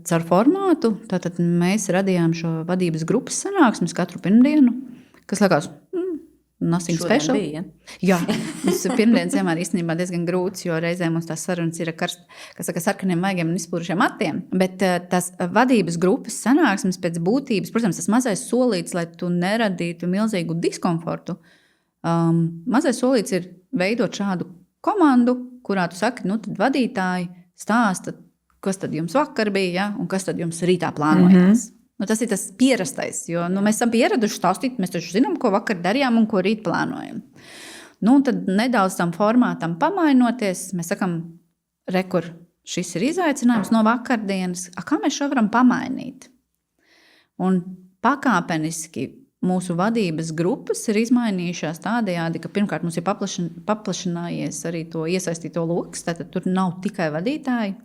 caur formātu, tātad mēs radījām šo vadības grupas sanāksmes katru pirmdienu, kas likās nothing special. Bija, Jā, mums pirmdienas vienmēr īstenībā diezgan grūts, jo reizēm mums tās sarunas ir ar sarkaniem vaigiem un izpūrušiem matiem. Bet tās vadības grupas sanāksmes pēc būtības, protams, tas mazais solīts, lai tu neradītu milzīgu diskomfortu. Mazais solīts ir veidot šādu komandu, kurā tu saki, tad vadītāji stāsta, kas tad jums vakar bija, un kas tad jums rītā plānojās. Tas ir tas pierastais, jo mēs esam pieraduši stāstīt, mēs taču zinām, ko vakar darījām un ko rīt plānojam. Tad nedaudz tam formātam pamainoties, mēs sakam, rekur, šis ir izaicinājums no vakardienas, kā mēs šo varam pamainīt? Un pakāpeniski mūsu vadības grupas ir izmainījušās tādējādi, ka pirmkārt mums ir paplašinājies arī to iesaistīto lokus, tātad tur nav tikai vadītāji.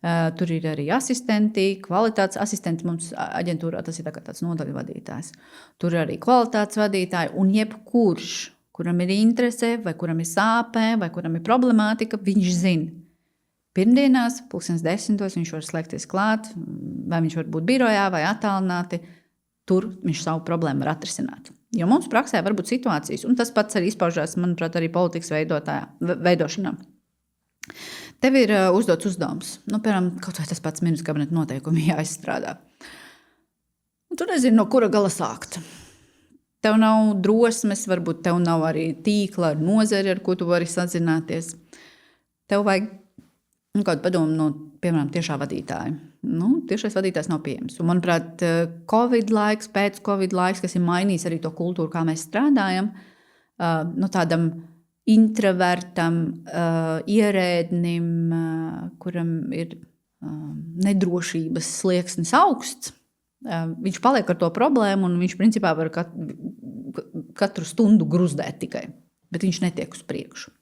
Tur ir arī asistenti, kvalitātes asistenti. Mums aģentūrā tas ir tāds nodaļu vadītājs. Tur ir arī kvalitātes vadītāji un jebkurš, kuram ir interese, vai kuram ir sāpē, vai kuram ir problemātika, viņš zina. Pirmdienās, 10:00, viņš var slēgties klāt, vai viņš var būt birojā vai attālināti. Tur viņš savu problēmu var atrisināt. Jo mums praksē var būt situācijas, un tas pats arī izpaužās, manuprāt, arī politikas veidošanā. Tev ir uzdots uzdevums. Piemēram, kaut vai tas pats ministru kabineta noteikumi jāizstrādā. Tu nezini, no kura gala sākt. Tev nav drosmes, varbūt tev nav arī tīkla ar nozari, ar ko tu vari sazināties. Tev vajag kādu padomu no, piemēram, tiešā vadītāja. Tiešais vadītājs nav pieejams. Un, manuprāt, Covid laiks, pēc Covid laiks, kas ir mainījis arī to kultūru, kā mēs strādājam, tādam introvertam, ierēdnim, kuram ir nedrošības slieksnis augsts, viņš paliek ar to problēmu un viņš principā var katru stundu gruzdēt tikai, bet viņš netiek uz priekšu.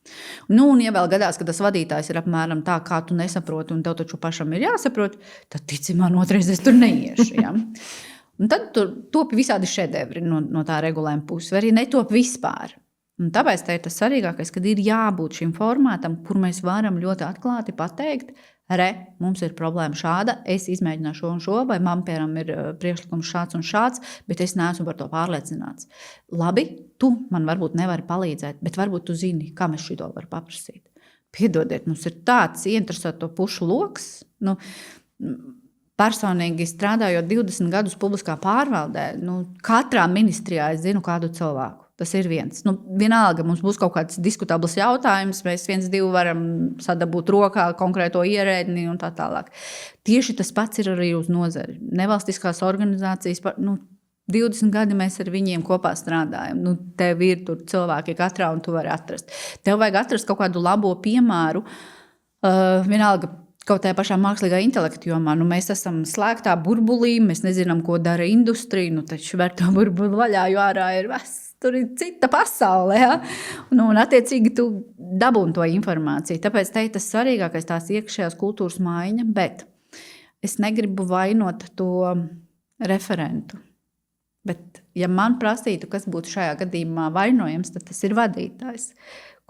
Un ja vēl gadās, ka tas vadītājs ir apmēram tā, kā tu nesaproti un tev taču pašam ir jāsaprot, tad ticim man otrais es tur neiešu. Ja? Un tad tur top visādi šedevri no tā regulējuma puses, vai arī netop vispār. Un tāpēc tā ir tas svarīgākais, kad ir jābūt šim formātam, kur mēs varam ļoti atklāti pateikt, mums ir problēma šāda, es izmēģināšu šo un šo, vai man, piemēram, ir priekšlikums šāds un šāds, bet es neesmu par to pārliecināts. Labi, tu man varbūt nevari palīdzēt, bet varbūt tu zini, kā mēs šito varam paprasīt. Piedodiet, mums ir tāds ieinteresēto pušu loks. Personīgi strādājot 20 gadus publiskā pārvaldē, katrā ministrijā es zinu kādu cilvēku. Tas ir viens. Vienalga, mums būs kaut kāds diskutabls jautājums, mēs 1-2 varam sadabūt rokā konkrēto ierēdni un tā tālāk. Tieši tas pats ir arī uz nozari. Nevalstiskās organizācijas, 20 gadi mēs ar viņiem kopā strādājam. Nu, tev ir tur cilvēki katrā, un tu vari atrast. Tev vajag atrast kaut kādu labo piemēru. Vienalga, kaut tajā pašā mākslīgā intelekta jomā. Nu, mēs esam slēgtā burbulī, mēs nezinām, ko dara industrija. Nu, taču ver to burbuli vaļā, jo ārā ir tur ir cita pasaule. Ja? Un attiecīgi tu dabūni to informāciju. Tāpēc te ir tas svarīgākais, tās iekšējās kultūras maiņa, bet es negribu vainot to referentu. Bet, ja man prasītu, kas būtu šajā gadījumā vainojams, tad tas ir vadītājs,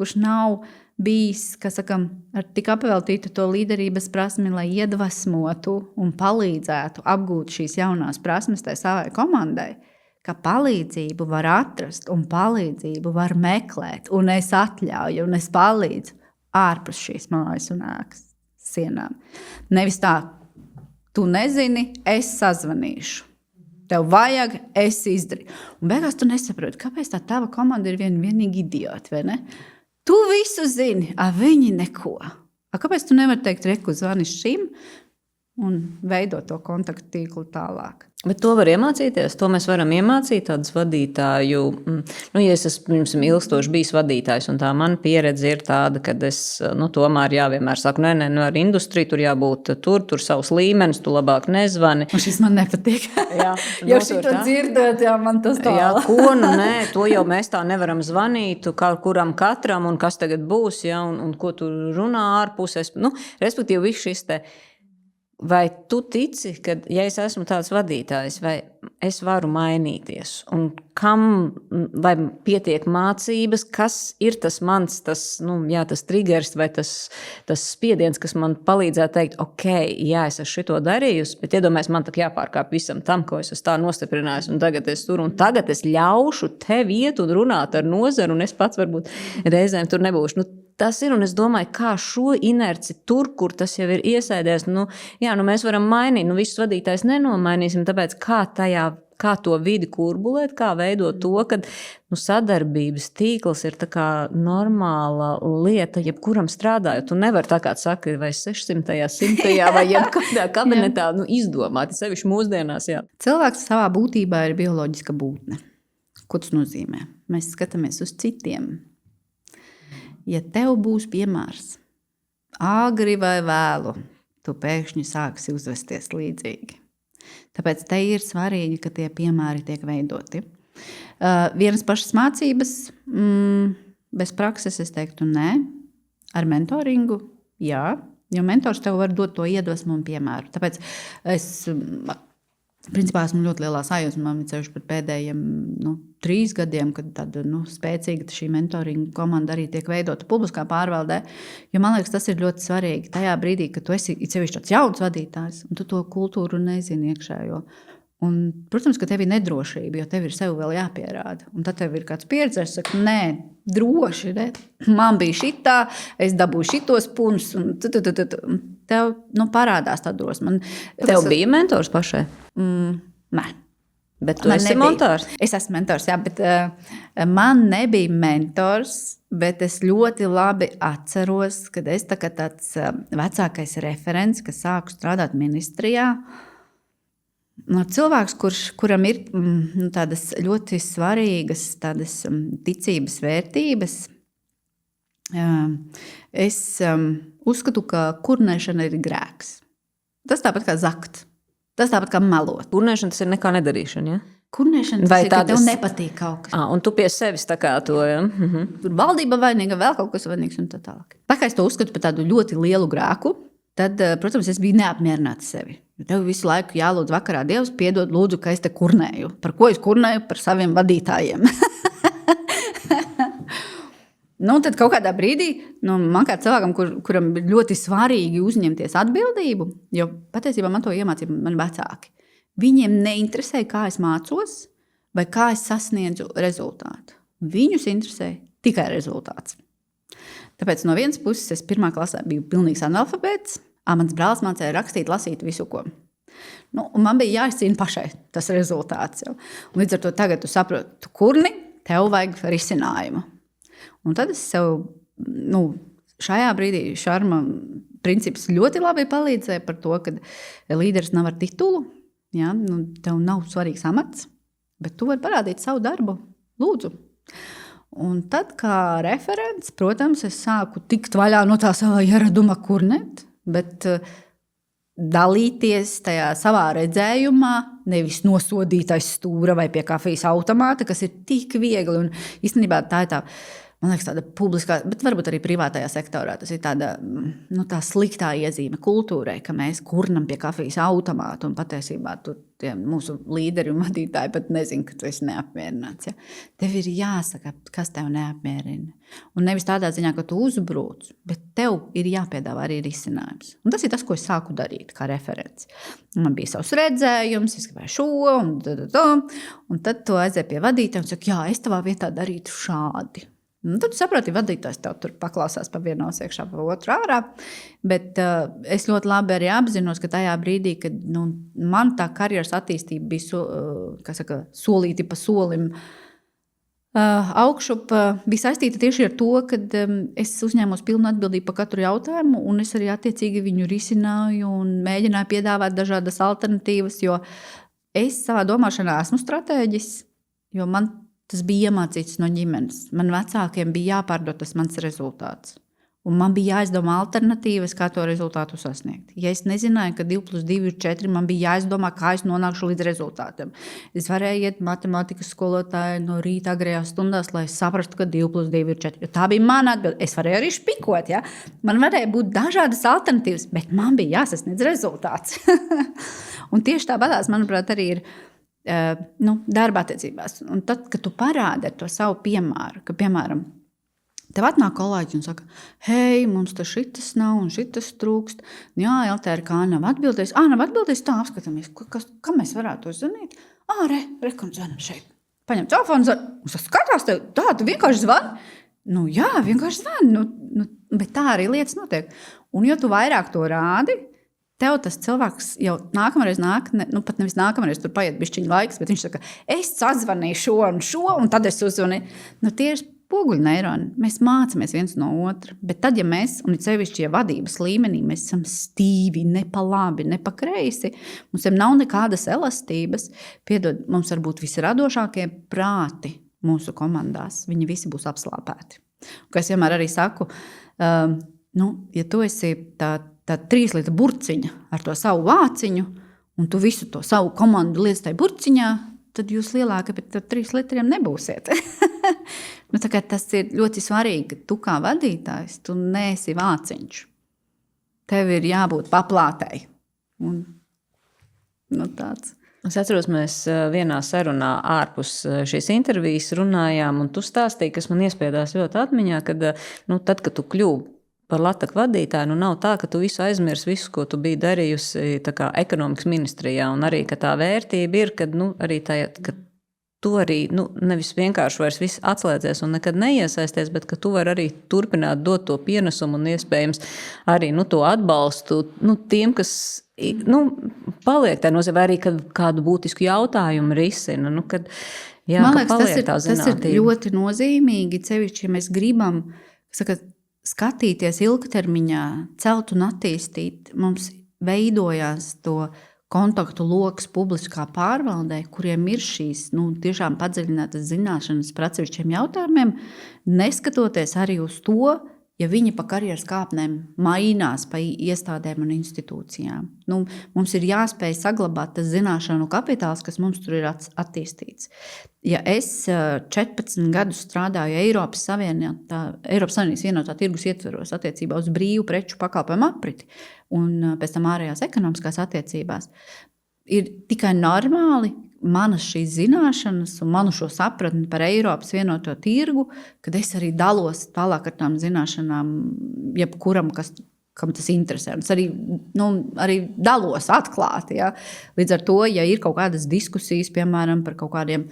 kurš nav bijis, ar tik apveltītu to līderības prasmi, lai iedvesmotu un palīdzētu apgūt šīs jaunās prasmes tai savai komandai, ka palīdzību var atrast un palīdzību var meklēt, un es atļauju, un es palīdzu ārpus šīs mājas un ēkas sienām. Nevis tā, tu nezini, es sazvanīšu. Tev vajag, es izdarīju. Un beigās tu nesaproti, kāpēc tā tava komanda ir vienīgi idioti, vai ne? Tu visu zini, viņi neko. Kāpēc tu nevari teikt, reku zvani šim un veidot to kontaktu tīklu tālāk? Bet to var iemācīties, to mēs varam iemācīt tādus vadītāju. Nu, ja es esmu ilgstoši bijis vadītājs, un tā mana pieredze ir tāda, ka es tomēr vienmēr saku, nē, ar industriju tur jābūt tur savs līmenis, tu labāk nezvani. Un šis man nepatīk. Jā, jo šito dzirdot, man tas tā. Jā, ko, nē, to jau mēs tā nevaram zvanīt, kuram katram, un kas tagad būs, ja, un ko tu runā ārpusēs. Respektīvi, viss šis te. Vai tu tici, ka, ja es esmu tāds vadītājs, vai es varu mainīties? Un vai pietiek mācības, kas ir tas mans, tas triggers vai tas spiediens, kas man palīdzētu teikt, ok, jā, es esmu šito darījusi, bet iedomājies, man tak jāpārkāp visam tam, ko es esmu tā nostiprinājis, un tagad es tur, un tagad es ļaušu tev iet un runāt ar nozaru, un es pats varbūt reizēm tur nebūšu. Tas ir, un es domāju, kā šo inerci tur, kur tas jau ir iesēdies, mēs varam mainīt, visus vadītājs nenomainīsim, tāpēc kā to vidi kurbulēt, kā veidot to, ka sadarbības tīkls ir tā kā normāla lieta, jebkuram strādājot. Tu nevar tā kā saka, vai 600. 100. vai jebkādā kabinetā izdomāt, sevišķi mūsdienās. Jā. Cilvēks savā būtībā ir bioloģiska būtne. Ko tas nozīmē? Mēs skatāmies uz citiem. Ja tev būs piemērs, āgri vai vēlu, tu pēkšņi sāksi uzvesties līdzīgi. Tāpēc te ir svarīgi, ka tie piemēri tiek veidoti. Vienas pašas mācības, bez prakses es teiktu nē, ar mentoringu jā, jo mentors tev var dot to iedvesmu un piemēru. Tāpēc es principā esmu ļoti lielā sajūsmā, ceļš par pēdējiem 3 gadiem, kad tāda spēcīga šī mentoringa komanda arī tiek veidota publiskā pārvaldē. Jo man liekas, tas ir ļoti svarīgi tajā brīdī, kad tu esi sevišķi tāds jauns vadītājs, un tu to kultūru nezini iekšējo. Un, protams, ka tev ir nedrošība, jo tev ir sev vēl jāpierāda. Un tad tev ir kāds pieredzējis, saka, nē, droši, ne? Man bija šitā, es dabūju šitos punus, un tev parādās tā drosme. Tev bija mentors pašai? Nē. Bet tu esi mentors? Es esmu mentors, jā, bet man nebija mentors, bet es ļoti labi atceros, kad es tā kā tāds vecākais referents, kas sāku strādāt ministrijā, cilvēks, kuram ir tādas ļoti svarīgas tādas ticības vērtības, es uzskatu, ka kurnēšana ir grēks. Tas tāpat kā zakt. Tas tāpat kā melot. Kurnēšana tas ir nekā nedarīšana, ja? Kurnēšana tas ir, ka tev nepatīk kaut kas. Un tu pie sevis tā kā to, ja? Tur valdība vainīga, vēl kaut kas vainīgs un tā tālāk. Tā kā es to uzskatu par tādu ļoti lielu grēku, tad, protams, es biju neapmierināta sevi. Tev visu laiku jālūdz vakarā Dievs, piedod, lūdzu, ka es te kurnēju. Par ko es kurnēju? Par saviem vadītājiem. Tad kaut kādā brīdī, man kā cilvēkam, kuram ir ļoti svarīgi uzņemties atbildību, jo patiesībā man to iemācīja mani vecāki. Viņiem neinteresē, kā es mācos vai kā es sasniedzu rezultātu. Viņus interesē tikai rezultāts. Tāpēc no vienas puses es 1. klasē biju pilnīgs analfabēts, mans brālis mācīja rakstīt, lasīt visu ko. Un man bija jāizcīna pašai tas rezultāts. Jau. Un līdz ar to tagad tu saproti, tu kurni, tev vajag risinājumu. Un tad es sev, šajā brīdī šarma princips ļoti labi palīdzēja par to, ka līderis nav ar titulu, ja? Tev nav svarīgs amats, bet tu vari parādīt savu darbu. Lūdzu. Un tad, kā referents, protams, es sāku tikt vaļā no tā savā ieraduma kurnet, bet dalīties tajā savā redzējumā, nevis nosodītais stūra vai pie kafijas automāta, kas ir tik viegli. Un īstenībā tā ir tā, man liekas, tāda publiskā, bet varbūt arī privātajā sektorā. Tas ir tāda, tā sliktā iezīme kultūrai, ka mēs kurnam pie kafijas automātu un patiesībā mūsu līderi un vadītāji pat nezin, ka tu esi neapmierināts. Ja? Tev ir jāsaka, kas tev neapmierina. Un nevis tādā ziņā, ka tu uzbrūc, bet tev ir jāpiedāvā arī risinājums. Un tas ir tas, ko es sāku darīt kā referents. Man bija savs redzējums, es gribēju šo un tad tu aizēji pie vadītājiem un saka, jā, es tavā vietā darītu šādi. Tad tu saproti, vadītājs tev tur paklausās pa vienu iekšā, pa otru ārā. Bet es ļoti labi arī apzinos, ka tajā brīdī, kad man tā karjeras attīstība bija solīti pa solim augšup, bija saistīta tieši ar to, ka es uzņēmos pilnu atbildību par katru jautājumu, un es arī attiecīgi viņu risināju un mēģināju piedāvāt dažādas alternatīvas, jo es savā domāšanā esmu stratēģis, jo man tas bija iemācīts no ģimenes. Man vecākiem bija jāpārdod tas mans rezultāts. Un man bija jāizdomā alternatīvas, kā to rezultātu sasniegt. Ja es nezināju, ka 2+2 ir 4, man bija jāizdomā, kā es nonākšu līdz rezultātam. Es varēju iet matemātikas skolotāju no rīta agrējās stundās, lai es saprastu, ka 2+2 ir 4. Tā bija mana atbilde. Es varēju arī špikot, ja? Man varēja būt dažādas alternatīvas, bet man bija jāsasniedz rezultāts. Un tieši tāpatās, manuprāt, arī ir darba attiecībās. Un tad, kad tu parādi ar to savu piemēru, ka, piemēram, tev atnāk kolēģi un saka, hei, mums te šitas nav un šitas trūkst. Jā, LTRK nav atbildējis. Nav atbildējis, tā apskatāmies. Kā mēs varētu uzzināt? Rekon zvanam šeit. Paņem telefonu, un skatās tev, tu vienkārši zvani? Jā, vienkārši zvani. Bet tā arī lietas notiek. Un jo tu vairāk to rādi, tev tas cilvēks jau nākamreiz nāk, pat nevis nākamreiz, tur paiet bišķiņa laiks, bet viņš saka, es sazvanīju šo, un tad es uzzvanīju. Tie ir spoguļneironi. Mēs mācāmies viens no otra. Bet tad, ja mēs, un sevišķi, ja vadības līmenī, mēs esam stīvi, ne pa labi, ne pa kreisi, mums nav nekādas elastības, piedod, mums var būt visradošākie prāti mūsu komandās. Viņi visi būs apslāpēti. Kā es vienmēr arī saku, ja tu esi tā 3 litra burciņa ar to savu vāciņu, un tu visu to savu komandu liec tai burciņā, tad jūs lielāki pēc 3 litriem nebūsiet. Tas ir ļoti svarīgi, ka tu kā vadītājs, tu neesi vāciņš. Tev ir jābūt paplātei. Un, tāds. Es atceros, mēs vienā sarunā ārpus šīs intervijas runājām, un tu stāstīji, kas man iespiedās ļoti atmiņā, kad, tad, kad tu kļūbi par Lataku vadītāju, nav tā, ka tu visu aizmirs, visu, ko tu biji darījusi tā kā ekonomikas ministrijā, un arī, ka tā vērtība ir, kad, arī tā, ka tu arī, nevis vienkārši vairs viss atslēdzies un nekad neiesaisties, bet ka tu vari arī turpināt dot to pienesumu un iespējams arī, to atbalstu, tiem, kas, paliek tā nozīmē, arī, kad kādu būtisku jautājumu risina, kad, jā, man liekas, ka paliek tā zinātība. Tas ir ļoti nozīmīgi, cevišķi, ja mēs gribam, skatīties ilgtermiņā, celt un attīstīt, mums veidojās to kontaktu loks publiskā pārvaldē, kuriem ir šīs tiešām padziļinātas zināšanas par atsevišķiem jautājumiem, neskatoties arī uz to, ja viņi pa karjeras kāpnēm mainās pa iestādēm un institūcijām. Mums ir jāspēj saglabāt tas zināšanu kapitāls, kas mums tur ir attīstīts. Ja es 14 gadus strādāju Eiropas Savienības vienotā tirgus ietveros attiecībā uz brīvu preču pakalpojumu apriti un pēc tam ārējās ekonomiskās attiecībās, ir tikai normāli manas šīs zināšanas un manu šo sapratni par Eiropas vienoto tirgu, kad es arī dalos tālāk ar tām zināšanām jebkuram, kam tas interesē. Un es arī dalos atklāti. Ja? Līdz ar to, ja ir kaut kādas diskusijas, piemēram, par kaut kādiem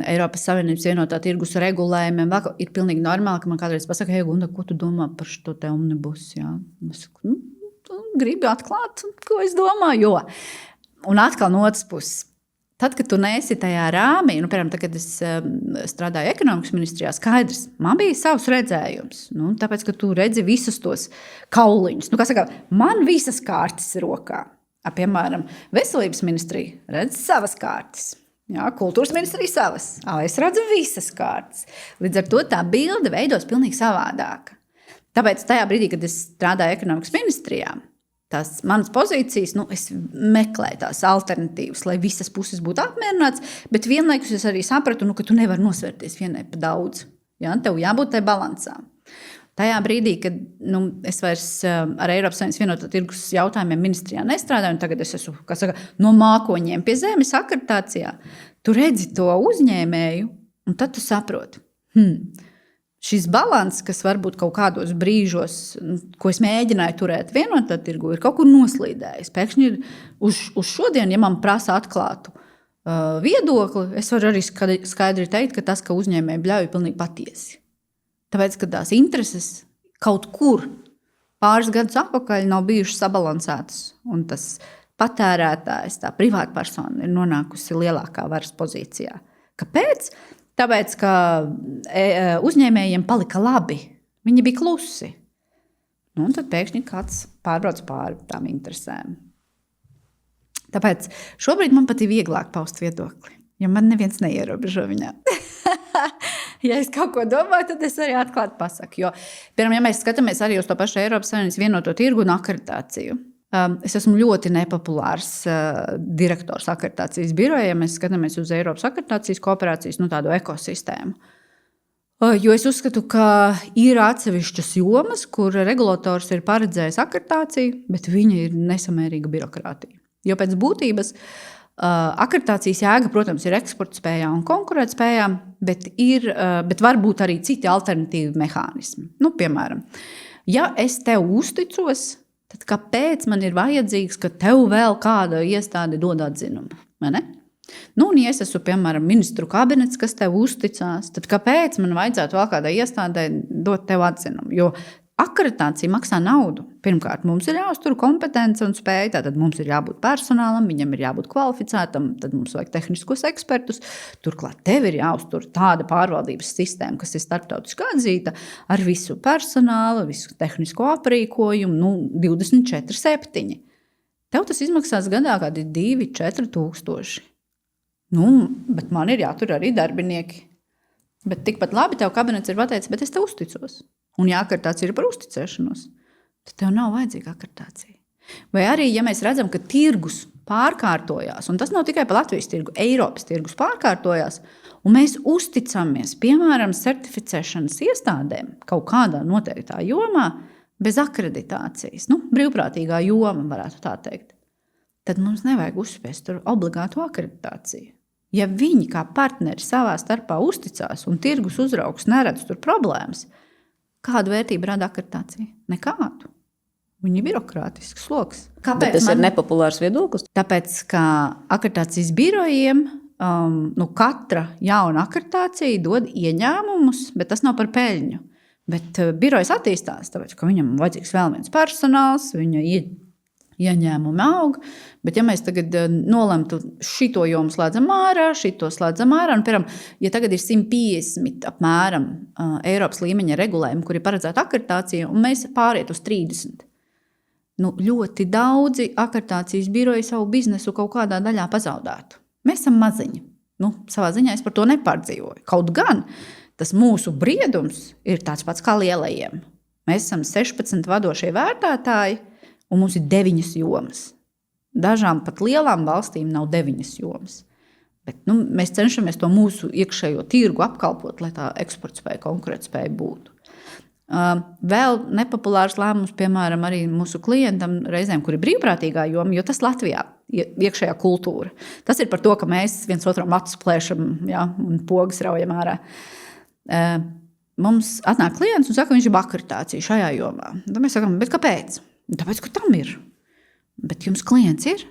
Eiropas Savienības vienotā tirgus regulējumiem, ir pilnīgi normāli, ka man kādreiz pasaka, hei, Gunda, ko tu domā par šo te omnibus? Ja? Es saku, tu gribi atklāt, ko es domāju, jo. Un atkal no otras puses. Tad, kad tu neesi tajā rāmī, piemēram, tad, kad es strādāju ekonomikas ministrijā, skaidrs, man bija savs redzējums. Tāpēc, ka tu redzi visus tos kauliņus. Man visas kārtas ir rokā. Piemēram, veselības ministrija redz savas kārtas. Jā, kultūras ministrija savas. Es redzu visas kārtas. Līdz ar to tā bilde veidos pilnīgi savādāka. Tāpēc tajā brīdī, kad es strādāju ekonomikas ministrijā, tās manas pozīcijas, es meklēju tās alternatīvas, lai visas puses būtu apmierināts, bet vienlaikus es arī sapratu, ka tu nevari nosvērties vienai pa daudz. Ja? Tev jābūt tai balansā. Tajā brīdī, kad es vairs ar Eiropas Savienības vienotā tirgus jautājumiem ministrijā nestrādāju, un tagad es esmu no mākoņiem pie zemes akreditācijā, tu redzi to uzņēmēju, un tad tu saproti, šis balans, kas varbūt kaut kādos brīžos, ko es mēģināju turēt vienotā tirgu, ir kaut kur noslīdējis. Pēkšņi ir uz šodien, ja man prasa atklātu viedokli, es varu arī skaidri teikt, ka tas, ka uzņēmēji bļauj, ir pilnīgi patiesi. Tāpēc, ka tās intereses kaut kur pāris gadus atpakaļ nav bijušas sabalansētas, un tas patērētājs, tā privātpersona ir nonākusi lielākā varas pozīcijā. Kāpēc? Tāpēc, ka uzņēmējiem palika labi. Viņi bija klusi. Un tad pēkšņi kāds pārbrauc pāri tām interesēm. Tāpēc šobrīd man pat ir vieglāk paust viedokli, jo man neviens neierobežo viņā. Ja es kaut ko domāju, tad es arī atklāti pasaku. Jo, piemēram, ja mēs skatāmies arī uz to pašu Eiropas Savienības vienoto tirgu un akreditāciju, es esmu ļoti nepopulārs direktors akreditācijas birojā, ja mēs skatāmies uz Eiropas akreditācijas kooperācijas tādu ekosistēmu. Jo es uzskatu, ka ir atsevišķas jomas, kur regulators ir paredzējis akreditāciju, bet viņa ir nesamērīga birokrātija. Jo pēc būtības akreditācijas jēga, protams, ir eksportspējā un konkurētspējā, bet var būt arī citi alternatīvi mehānismi. Piemēram, ja es tev uzticos, tad kāpēc man ir vajadzīgs, ka tev vēl kāda iestāde dod atzinumu? Un ja es esmu, piemēram, ministru kabinets, kas tev uzticās, tad kāpēc man vajadzētu vēl kādai iestādē dot tev atzinumu? Jo akreditācija maksā naudu. Pirmkārt, mums ir jāuztur kompetence un spēja, tātad mums ir jābūt personālam, viņam ir jābūt kvalificētam, tad mums vajag tehniskos ekspertus. Turklāt tev ir jāuztur tāda pārvaldības sistēma, kas ir starptautiski atzīta ar visu personālu, visu tehnisko aprīkojumu, 24/7. Tev tas izmaksās gadā kādi 2-4 tūkstoši. Bet man ir jātur arī darbinieki. Bet tikpat labi tev kabinets ir pateicis, bet es tev uzticos. Un ja akreditācija ir par uzticēšanos, tad tev nav vajadzīga akreditācija. Vai arī, ja mēs redzam, ka tirgus pārkārtojās, un tas nav tikai par Latvijas tirgu, Eiropas tirgus pārkārtojās, un mēs uzticamies, piemēram, certificēšanas iestādēm kaut kādā noteiktā jomā bez akreditācijas, brīvprātīgā joma, varētu tā teikt, tad mums nevajag uzspiest tur obligātu akreditāciju. Ja viņi kā partneri savā starpā uzticās un tirgus uzraugs neredz tur problēmas, kādu vērtību rada akreditācija? Nekādu. Viņa ir birokrātisks sloks. Kāpēc tas ir nepopulārs viedoklis? Tāpēc, ka akreditācijas birojiem katra jauna akreditācija dod ieņēmumus, bet tas nav par peļņu. Bet birojas attīstās, tāpēc, ka viņam vajadzīgs vēl viens personāls, viņa ieņēmumi aug, bet ja mēs tagad nolemtu šito jomu slēdzam ārā, un, piemēram, ja tagad ir 150 apmēram Eiropas līmeņa regulējumi, kur ir paredzēta akreditācija, un mēs pāriet uz 30. Ļoti daudzi akreditācijas biroji savu biznesu kaut kādā daļā pazaudētu. Mēs esam maziņi. Savā ziņā es par to nepārdzīvoju. Kaut gan tas mūsu briedums ir tāds pats kā lielajiem. Mēs esam 16 vadošie vērtētāji, un mums ir 9 jomas. Dažām pat lielām valstīm nav 9 jomas. Bet, mēs cenšamies to mūsu iekšējo tirgu apkalpot, lai tā eksportspēja, konkurētspēja būtu. Vēl nepopulārs lēmums, piemēram, arī mūsu klientam reizēm, kur ir brīvprātīgā joma, jo tas Latvijā iekšējā kultūra. Tas ir par to, ka mēs viens otram acis plēšam, un pogas raujam ārā. Mums atnāk klients un saka, ka viņš ir akreditācija šajā jomā. Tad mēs sakam, bet kāpēc? Tāpēc, ka tam ir. Bet jums klients ir?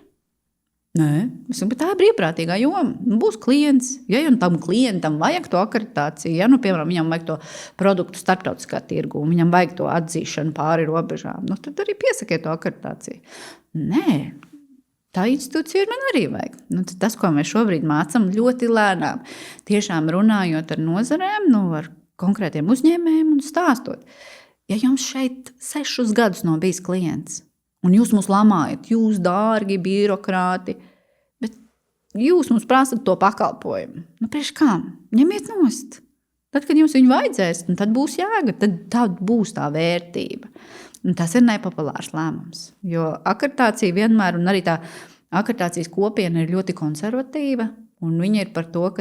Nē, bet tā ir brīvprātīgā joma. Būs klients, ja tam klientam vajag to akreditāciju, ja, piemēram, viņam vajag to produktu starptautiskā tirgu, un viņam vajag to atzīšanu pāri robežām, tad arī piesakiet to akreditāciju. Nē, tā institūcija man arī vajag. Tas, ko mēs šobrīd mācam ļoti lēnām, tiešām runājot ar nozarēm, ar konkrētiem uzņēmējiem un stāstot. Ja jums šeit 6 gadus nav bijis klients, un jūs mūs lamājat, jūs dārgi birokrāti, bet jūs mums prasat to pakalpojumu. Nu, priekš kam? Ņemiet nost. Tad, kad jums viņu vajadzēs, tad būs jēga, tad būs tā vērtība. Un tas ir nepopulārs lēmums. Jo akreditācija vienmēr, un arī tā akreditācijas kopiena ir ļoti konservatīva, un viņa ir par to, ka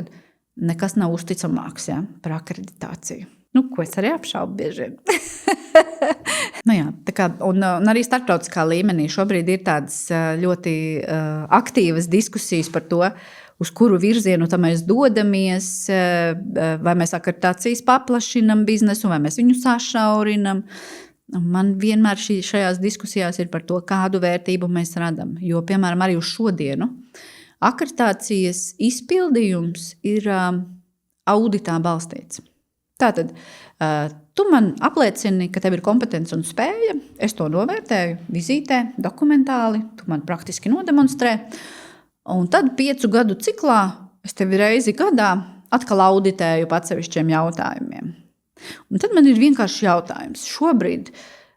nekas nav uzticamāks par akreditāciju. Nu, ko es arī apšaubu bieži vien. Nu jā, un arī starptautiskā līmenī šobrīd ir tādas ļoti aktīvas diskusijas par to, uz kuru virzienu mēs dodamies, vai mēs akreditācijas paplašinam biznesu, vai mēs viņu sašaurinam. Man vienmēr šajās diskusijās ir par to, kādu vērtību mēs radam. Jo, piemēram, arī uz šodienu akreditācijas izpildījums ir auditā balstīts. Tātad, tu man apliecini, ka tev ir kompetence un spēja, es to novērtēju vizītē, dokumentāli, tu man praktiski nodemonstrē, un tad 5 gadu ciklā es tevi reizi gadā atkal auditēju pa atsevišķiem jautājumiem. Un tad man ir vienkārši jautājums. Šobrīd,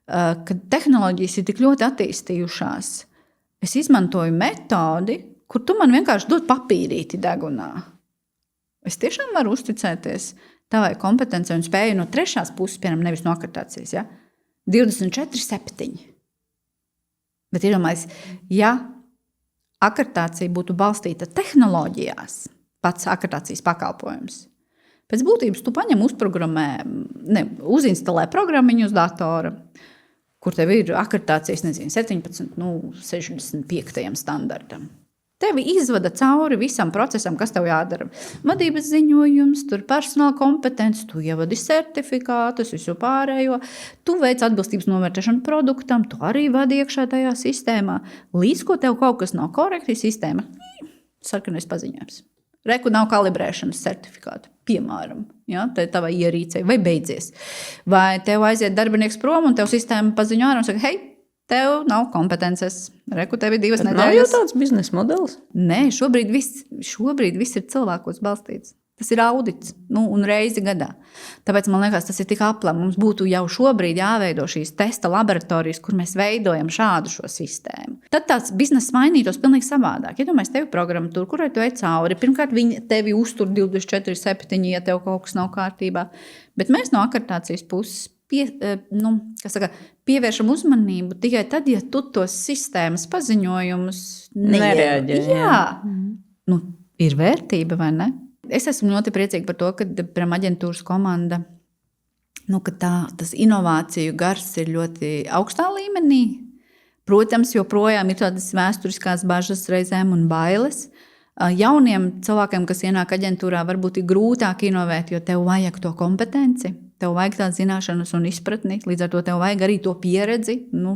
kad tehnoloģijas ir tik ļoti attīstījušās, es izmantoju metodi, kur tu man vienkārši dod papīrīti degunā. Es tiešām varu uzticēties tavai kompetenci un spēju no trešās puses, piemēram, nevis no akreditācijas, 24/7. Bet iedomājies, ja akreditācija būtu balstīta tehnoloģijās, pats akreditācijas pakalpojums, pēc būtības tu paņem uzinstalē programmiņu uz datora, kur tev ir akreditācijas, 17.65. standartam. Tevi izvada cauri visam procesam, kas tev jādara. Vadības ziņojums, tur personāla kompetence, tu ievadi certifikātus, visu pārējo, tu veic atbilstības novērtēšanu produktam, tu arī vadi iekšā tajā sistēmā. Līdz ko tev kaut kas nav korekti, sistēma sarkanais paziņojums. Reku nav kalibrēšanas certifikātu, piemēram, tā ir tava ierīcei, vai beidzies. Vai tev aiziet darbinieks prom un tev sistēma paziņo un saka, hei, tev nav kompetences. Reku, tev ir 2 nedēļas. Nav jau tāds biznesa modelis? Nē, šobrīd viss ir cilvēkos balstīts. Tas ir audits, un reizi gadā. Tāpēc man liekas, tas ir tik aplam. Mums būtu jau šobrīd jāveido šīs testa laboratorijas, kur mēs veidojam šādu šo sistēmu. Tad tāds bizness mainītos pilnīgi savādāk. Iedomājies tevi programmatūru, kurai tu ej cauri. Pirmkārt, viņi tevi uztur 24/7, ja tev kaut kas nav kārtībā. Bet mēs no akreditācijas puses pievēršam uzmanību tikai tad, ja tu tos sistēmas paziņojumus nereaģē. Jā, ir vērtība, vai ne? Es esmu ļoti priecīga par to, ka aģentūras komanda, tas inovāciju gars ir ļoti augstā līmenī. Protams, joprojām ir tādas vēsturiskās bažas reizēm un bailes. Jauniem cilvēkiem, kas ienāk aģentūrā, varbūt ir grūtāk inovēt, jo tev vajag to kompetenci. Tev vajag tādas zināšanas un izpratni, līdz ar to tev vajag arī to pieredzi,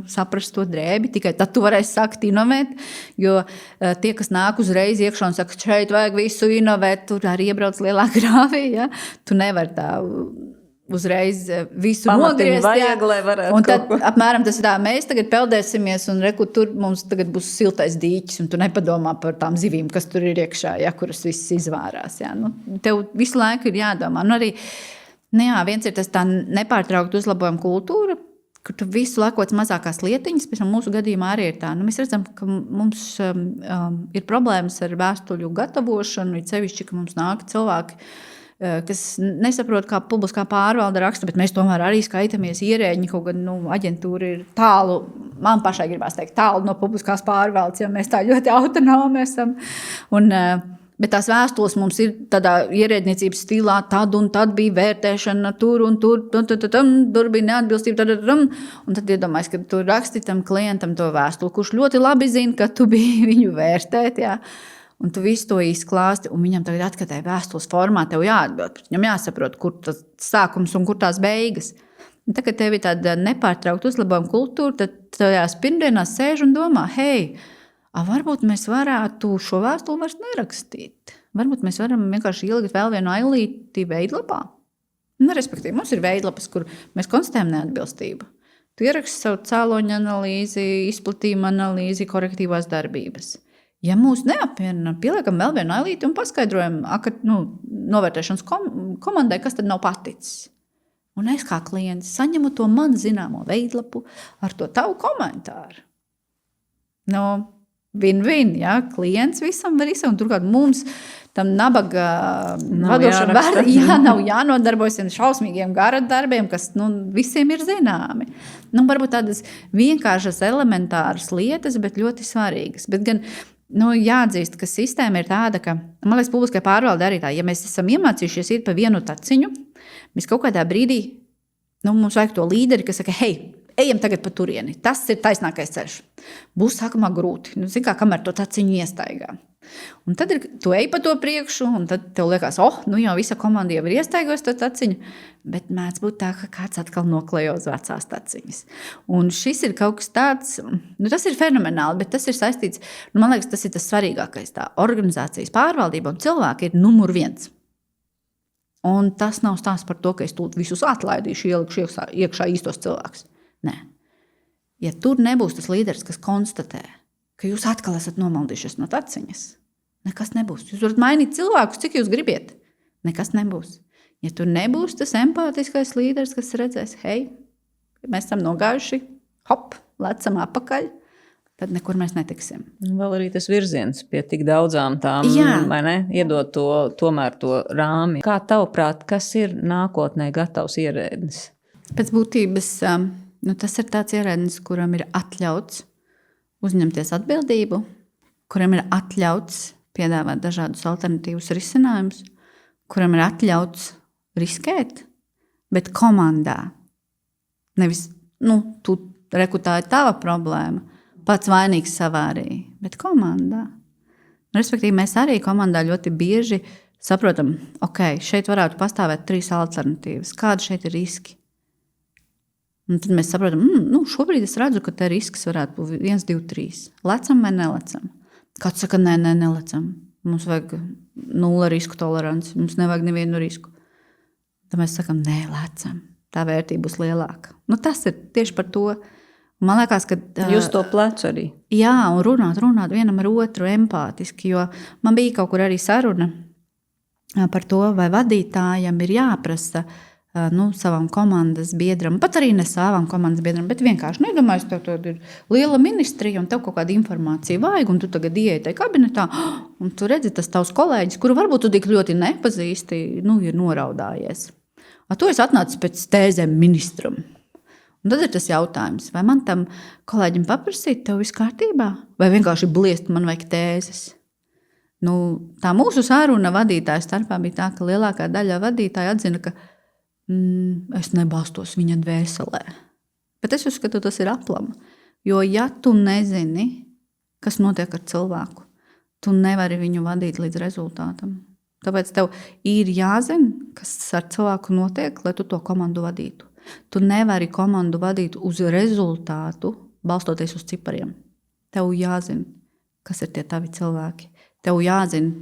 saprast to drēbi. Tikai tad tu varēsi sākt inovēt, jo tie, kas nāk uzreiz iekšā un saka, šeit vajag visu inovēt, tur arī iebrauc lielā grāvī. Ja? Tu nevari tā uzreiz visu nogriezt. Vajag, lai varētu un tad apmēram tas ir tā, mēs tagad peldēsimies un reku, tur mums tagad būs siltais dīķis un tu nepadomā par tām zivīm, kas tur ir iekšā, kuras visas izvārās. Ja? Tev visu laiku ir jādomā. Arī viens ir tas tā nepārtraukt uzlabojuma kultūra, kur tu visu laiku mazākās lietiņas, pēc tam mūsu gadījumā arī ir tā. Mēs redzam, ka mums ir problēmas ar vēstuļu gatavošanu, ir sevišķi, ka mums nāk cilvēki, kas nesaprot, kā publiskā pārvalde raksta, bet mēs tomēr arī skaitamies ierēģi, kaut gan aģentūra ir tālu, man pašai gribās teikt, tālu no publiskās pārvaldes, ja mēs tā ļoti autonomi esam. Bet tās vēstules mums ir tādā ierēdniecības stilā, tad un tad bija vērtēšana, tur un tur, tur bija neatbilstība, un tad iedomājies, ka tu raksti tam klientam to vēstuli, kurš ļoti labi zina, ka tu biji viņu vērtēt, un tu visu to izklāsti, un viņam tagad atkatēja vēstules formā, tev jāatbild, viņam jāsaprot, kur tas sākums un kur tās beigas. Un tā, kad tev ir tāda nepārtraukta uzlabojuma kultūra, tad tajās pirmdienās sēž un domā, hei, varbūt mēs varētu šo vēstuli vairs nerakstīt. Varbūt mēs varam vienkārši ielikt vēl vienu ailīti veidlapā. Respektīvi, mums ir veidlapas, kur mēs konstatējam neatbilstību. Tu ieraksti savu cēloņu analīzi, izplatījumu analīzi, korektīvās darbības. Ja mūs neapmierina, pieliekam vēl vienu ailīti un paskaidrojam novērtēšanas komandai, kas tad nav paticis. Un es kā klients saņemu to man zināmo veidlapu ar to tavu komentāru. Win-win, ja? Klients visam var izsaukt, un turklāt mums tam nabaga vadošam nav jānodarbojas ar šausmīgiem garadarbiem, kas visiem ir zināmi. Varbūt tādas vienkāršas, elementāras lietas, bet ļoti svarīgas. Bet gan jāatzīst, ka sistēma ir tāda, ka, man liekas, publiskai pārvalde arī tā, ja mēs esam iemācījušies iet pa vienu taciņu, mēs kaut kādā brīdī, mums vajag to līderi, kas saka, hei, ejam tagad pa turieni. Tas ir taisnākais ceļš. Būs sākumā grūti. Kamēr to taciņu iestaigā. Un tad tu ej pa to priekšu, un tad tev liekas, jau visa komanda jau ir iestaigos to taciņu, bet mēdz būt tā, ka kāds atkal noklejo uz vecās taciņas. Un šis ir kaut kas tāds, tas ir fenomenāli, bet tas ir saistīts, man liekas, tas ir tas svarīgākais. Tā organizācijas pārvaldība un cilvēki ir numur 1. Un tas nav stāsts par to, ka es tūlīt visus atlaidīšu, ielikšu iekšā īstos cilvēkus. Nē. Ja tur nebūs tas līderis, kas konstatē, ka jūs atkal esat nomaldījušies no taciņas, nekas nebūs. Jūs varat mainīt cilvēkus, cik jūs gribiet. Nekas nebūs. Ja tur nebūs tas empātiskais līderis, kas redzēs, hei, mēs esam nogājuši, hop, lecam apakaļ, tad nekur mēs netiksim. Vēl arī tas virziens pie tik daudzām tām, vai ne, iedot tomēr to rāmi. Kā tavuprāt, kas ir nākotnē gatavs ierēdnis? Pēc būtības tas ir tāds ierēdnis, kuram ir atļauts uzņemties atbildību, kuram ir atļauts piedāvāt dažādus alternatīvus risinājumus, kuram ir atļauts riskēt, bet komandā. Nevis, tu tā ir tava problēma, pats vainīgs savārī, bet komandā. Respektīvi, mēs arī komandā ļoti bieži saprotam, šeit varētu pastāvēt 3 alternatīvas. Kādi šeit ir riski? Un tad mēs saprotam, šobrīd es redzu, ka te risks varētu būt 1, 2, 3. Lecam vai nelecam? Kāds saka, nē, nelecam. Mums vajag 0 risku toleranci. Mums nevajag nevienu risku. Tad mēs sakam, nē, lecam. Tā vērtība būs lielāka. Tas ir tieši par to. Man liekas, ka jūs to plecu arī. Jā, un runāt vienam ar otru empātiski, jo man bija kaut kur arī saruna par to, vai vadītājam ir jāprasa savam komandas biedram, pat arī ne savam komandas biedram, bet vienkārši nedomāju, ka tev ir liela ministrija un tev kaut kāda informācija vajag, un tu tagad ieej tajā kabinetā, un tu redzi tas tavs kolēģis, kuru varbūt tu tik ļoti nepazīsti, ir noraudājies. To es atnācu pēc tēzēm ministram. Un tad ir tas jautājums, vai man tam kolēģim paprasīt, tev viss kārtībā, vai vienkārši bliest, man vajag tēzes. Tā mūsu sāruna vadītāja starpā bija tā, ka lielākā daļa vadītāja atzina, ka es nebalstos viņa dvēselē. Bet es uzskatu, tas ir aplama. Jo ja tu nezini, kas notiek ar cilvēku, tu nevari viņu vadīt līdz rezultātam. Tāpēc tev ir jāzina, kas ar cilvēku notiek, lai tu to komandu vadītu. Tu nevari komandu vadīt uz rezultātu, balstoties uz cipariem. Tev jāzina, kas ir tie tavi cilvēki. Tev jāzina,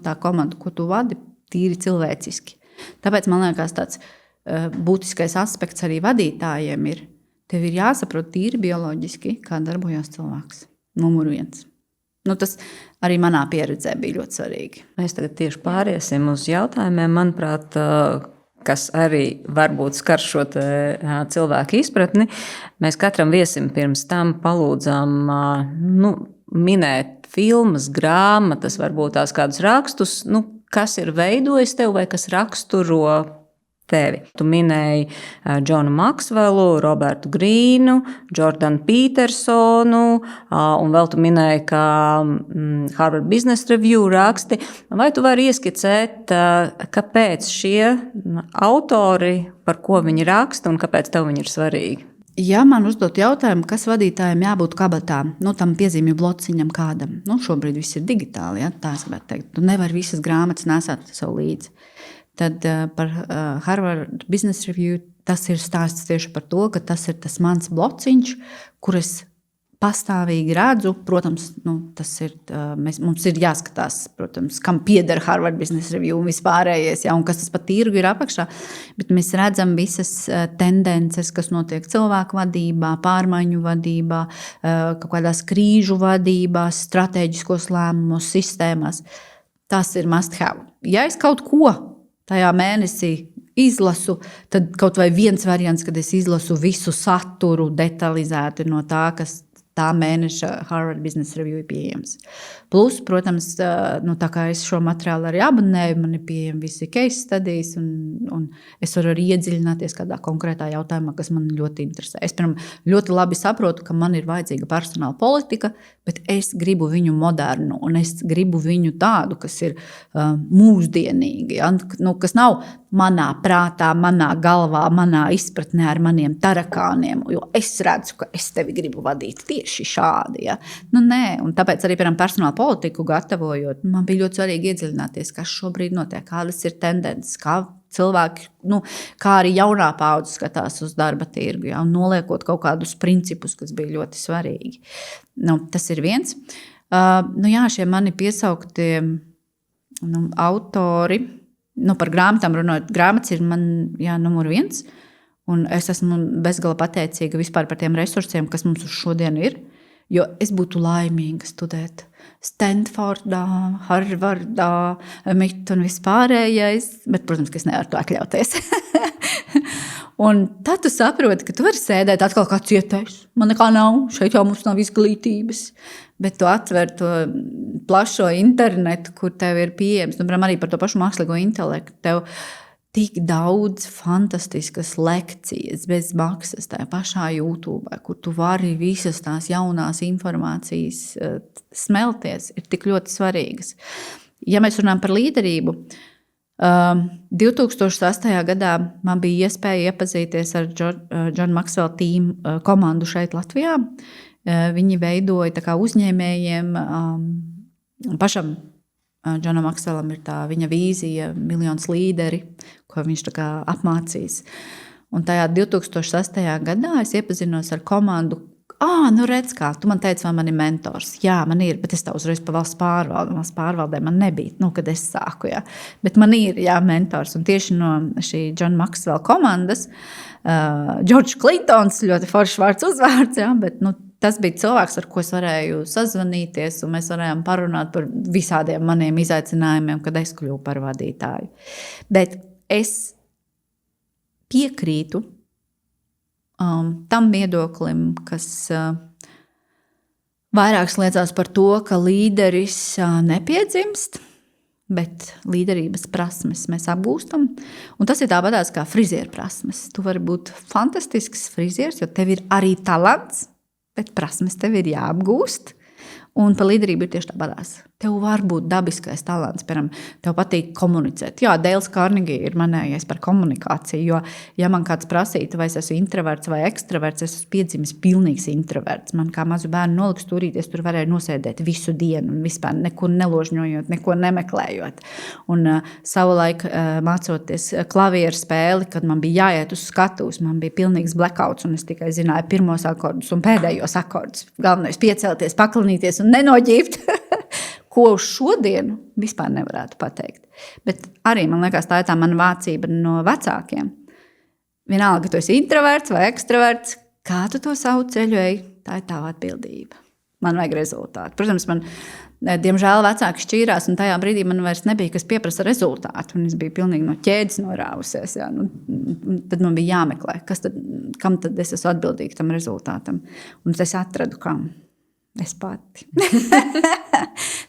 tā komanda, ko tu vadi, tīri cilvēciski. Tāpēc man liekas tāds būtiskais aspekts arī vadītājiem ir, tev ir jāsaprot tīri bioloģiski, kā darbojās cilvēks. Numur 1. Tas arī manā pieredzē bija ļoti svarīgi. Mēs tagad tieši pāriesim uz jautājumiem, manuprāt, kas arī varbūt skar šo cilvēku izpratni. Mēs katram viesim pirms tam palūdzām minēt filmas, grāmatas, varbūt tās kādus rakstus, kas ir veidojis tev vai kas raksturo tevi. Tu minēji Džonu Maksvelu, Robertu Grīnu, Jordanu Petersonu, un vēl tu minēji, ka Harvard Business Review raksti. Vai tu vari ieskicēt, kāpēc šie autori, par ko viņi raksta un kāpēc tev viņi ir svarīgi? Ja man uzdot jautājumu, kas vadītājiem jābūt kabatā, tam piezīmju blociņam kādam, šobrīd viss ir digitāli, tā es varētu teikt. Tu nevari visas grāmatas nesāt sev līdzi. Tad par Harvard Business Review tas ir stāsts tieši par to, ka tas ir tas mans blociņš, kur es pastāvīgi redzu. Protams, tas ir, mums ir jāskatās, protams, kam pieder Harvard Business Review un vispārējais, un kas tas pa tirgu ir apakšā. Bet mēs redzam visas tendences, kas notiek cilvēku vadībā, pārmaiņu vadībā, kaut kādās krīžu vadībās, stratēģiskos lēmumos, sistēmās. Tas ir must have. Ja es kaut ko tajā mēnesī izlasu, tad kaut vai viens variants, kad es izlasu visu saturu detalizēti no tā, kas tā mēneša Harvard Business Review ir pieejams. Plus, protams, tā kā es šo materiālu arī abonēju, man ir pieejami visi case studies, un es varu arī iedziļināties kādā konkrētā jautājumā, kas man ļoti interesē. Es ļoti labi saprotu, ka man ir vajadzīga personāla politika, bet es gribu viņu modernu, un es gribu viņu tādu, kas ir mūsdienīgi, ja? Kas nav manā prātā, manā galvā, manā izpratnē ar maniem tarakāniem, jo es redzu, ka es tevi gribu vadīt tieši šādi. Ja? Nē, un tāpēc arī, piemēram, personāla politiku gatavojot, man bija ļoti svarīgi iedziļināties, kas šobrīd notiek, kādas ir tendences, kā cilvēki, kā arī jaunā paudze skatās uz darba tirgu, ja? Un noliekot kaut kādus principus, kas bija ļoti svarīgi. Tas ir viens. Šie mani piesauktie autori, par grāmatām runājot, grāmatas ir man numur 1, un es esmu bezgala pateicīga vispār par tiem resursiem, kas mums uz šodien ir, jo es būtu laimīga studēt Stanfordā, Harvardā, MIT un vispārējais, bet, protams, ka es nevaru to atļauties. Un tad tu saproti, ka tu vari sēdēt atkal kā cietējs. Man nekā nav, šeit jau mums nav izglītības. Bet tu atver to plašo internetu, kur tev ir pieejams. Arī par to pašu mākslīgo intelektu. Tev tik daudz fantastiskas lekcijas bez maksas tajā pašā YouTube, kur tu vari visas tās jaunās informācijas smelties, ir tik ļoti svarīgas. Ja mēs runājam par līderību, 2008. gadā man bija iespēja iepazīties ar John Maxwell tīmu komandu šeit Latvijā. Viņi veidoja tā kā uzņēmējiem, pašam Johnam Maxwellam ir tā viņa vīzija, miljonus līderi, ko viņš tā kā apmācīs. Un tajā 2008. gadā es iepazinos ar komandu. Redz kā, tu man teici, vai man ir mentors. Jā, man ir, bet es tā uzreiz pa valsts pārvaldē man nebija, kad es sāku, jā. Bet man ir, mentors. Un tieši no šī John Maxwell komandas, George Clintons, ļoti foršs vārds uzvārds, jā, bet, tas bija cilvēks, ar ko es varēju sazvanīties, un mēs varējām parunāt par visādiem maniem izaicinājumiem, kad es kļuvu par vadītāju. Bet es piekrītu tam viedoklim, kas vairāk sliecās par to, ka līderis nepiedzimst, bet līderības prasmes mēs apgūstam. Un tas ir tāpatās kā frizieru prasmes. Tu vari būt fantastisks frizieris, jo tev ir arī talants, bet prasmes tev ir jāapgūst. Un par līderību ir tieši tāpatās. Tev var būt dabiskais talants, piemēram, tev patīk komunicēt. Jā, Dēls Karnegi ir manējais par komunikāciju, jo, ja man kāds prasītu, vai es esmu introverts vai ekstraverts, es esmu piedzimis pilnīgs introverts. Man kā mazu bērnu noliks turīties, tur varēja nosēdēt visu dienu un vispār nekur neložņojot, neko nemeklējot. Un savulaik mācoties klavieru spēli, kad man bija jāiet uz skatuves, man bija pilnīgs blackouts, un es tikai zināju pirmos akordus un pēdējos akordus. Galvenais piecelties, paklinīties un nenoģībt. Ko uz šodienu vispār nevarētu pateikt. Bet arī, man liekas, tā ir tā mana mācība no vecākiem. Vienalga, ka tu esi introverts vai ekstraverts, kā tu to savu ceļu ej, tā ir tava atbildība. Man vajag rezultātu. Protams, man, diemžēl, vecāki šķīrās, un tajā brīdī man vairs nebija, kas pieprasa rezultātu, un es biju pilnīgi no ķēdes norāvusies. Jā. Tad man bija jāmeklē, kam tad es esmu atbildīga tam rezultātam. Un es atradu, kam. Es pati.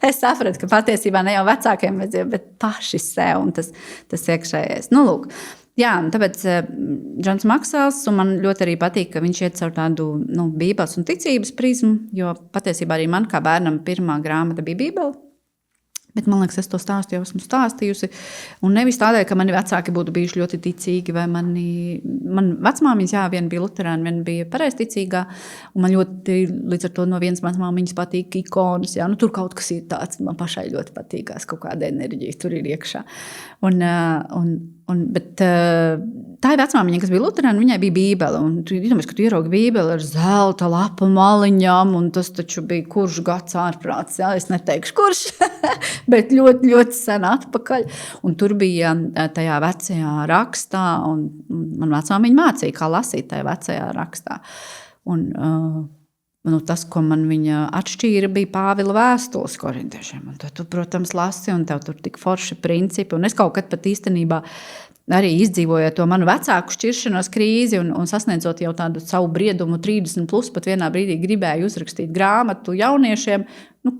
Es sapratu, ka patiesībā ne jau vecākiem vajadzēja, bet paši sev un tas iekšējais. Lūk. Jā, un tāpēc Johns Maxwells, un man ļoti arī patīk, ka viņš iet caur tādu bībeles un ticības prizmu, jo patiesībā arī man kā bērnam pirmā grāmata bija Bībele. Bet man liekas, es to stāstu jau esmu stāstījusi. Un nevis tādēļ, ka mani vecāki būtu bijuši ļoti ticīgi, vai man vecmāmiņas, viena bija luterāna, viena bija pareizticīgā. Un man ļoti, līdz ar to no vienas vecmāmiņas patīk ikonas. Jā. Tur kaut kas ir tāds, man pašai ļoti patīkās, kaut kāda enerģija tur ir iekšā. Bet tā ir vecmāmiņa, kas bija luterāna, viņai bija Bībele. Un tu domāji, ka tu ieraugi Bībeli ar zelta lapu maliņām, un tas taču bija kurš gads ārprāts. Jā, es neteikšu, kurš, bet ļoti, ļoti sen atpakaļ. Un tur bija tajā vecajā rakstā, un man vecmāmiņa mācīja, kā lasīt tajā vecajā rakstā. Un tas, ko man viņa atšķīra, bija Pāvila vēstules korintiešiem. Un tu, protams, lasi, un tev tur tik forši principi. Un es kaut kad pat īstenībā arī izdzīvojot to manu vecāku šķiršanos krīzi un sasniedzot jau tādu savu briedumu 30+, pat vienā brīdī gribēju uzrakstīt grāmatu jauniešiem,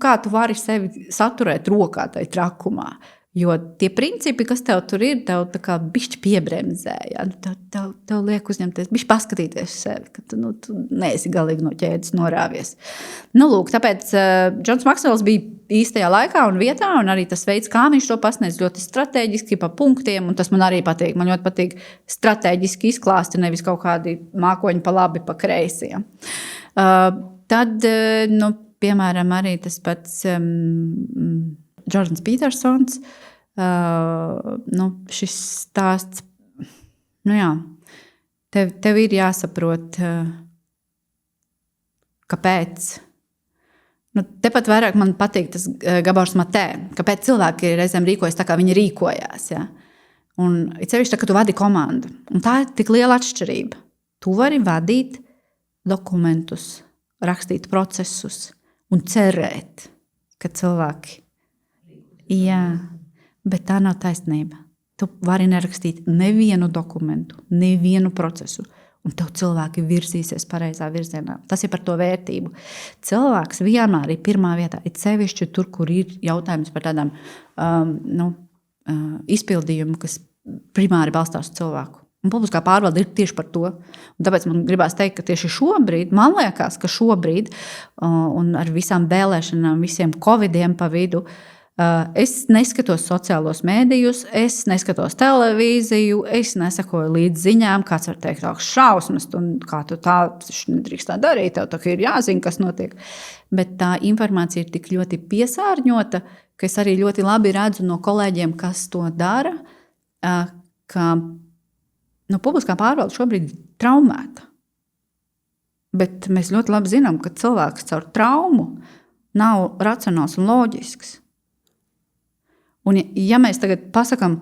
kā tu vari sevi saturēt rokā tai trakumā. Jo tie principi, kas tev tur ir, tev tā kā bišķi piebremzē. Ja? Tev liek uzņemties, bišķi paskatīties sevi, ka tu neesi galīgi no ķēdes norāvies. Lūk, tāpēc Džons Maksvels bija īstajā laikā un vietā, un arī tas veids, kā viņš to pasniedz, ļoti strateģiski pa punktiem, un tas man arī patīk. Man ļoti patīk strateģiski izklāsti, nevis kaut kādi mākoņi pa labi, pa kreisi. Ja? Tad, piemēram, arī tas pats Jordans Petersons, šis stāsts, tev ir jāsaprot, kāpēc. Tepat vairāk man patīk tas Gabors Matē, kāpēc cilvēki reizēm rīkojas tā, kā viņi rīkojās. Ja? Un cevišķi tā, ka tu vadi komandu. Un tā ir tik liela atšķirība. Tu vari vadīt dokumentus, rakstīt procesus un cerēt, ka cilvēki. Jā, bet tā nav taisnība. Tu vari nerakstīt nevienu dokumentu, nevienu procesu, un tev cilvēki virzīsies pareizā virzienā. Tas ir par to vērtību. Cilvēks vienmēr ir pirmā vietā, ir sevišķi tur, kur ir jautājums par tādām izpildījumu, kas primāri balstās uz cilvēku. Un publiskā pārvalde ir tieši par to. Un tāpēc man gribās teikt, ka tieši šobrīd, man liekas, ka šobrīd, un ar visām vēlēšanām, visiem covidiem pa vidu, es neskatos sociālos mēdījus, es neskatos televīziju, es nesakoju līdz ziņām, kāds var teikt, šausmas, un kā tu tā nedrīkst tā darīt, tev tā ir jāzina, kas notiek. Bet tā informācija ir tik ļoti piesārņota, ka es arī ļoti labi redzu no kolēģiem, kas to dara, ka publiskā pārvalde šobrīd ir traumēta. Bet mēs ļoti labi zinām, ka cilvēks caur traumu nav racionāls un loģisks. Un ja mēs tagad pasakām,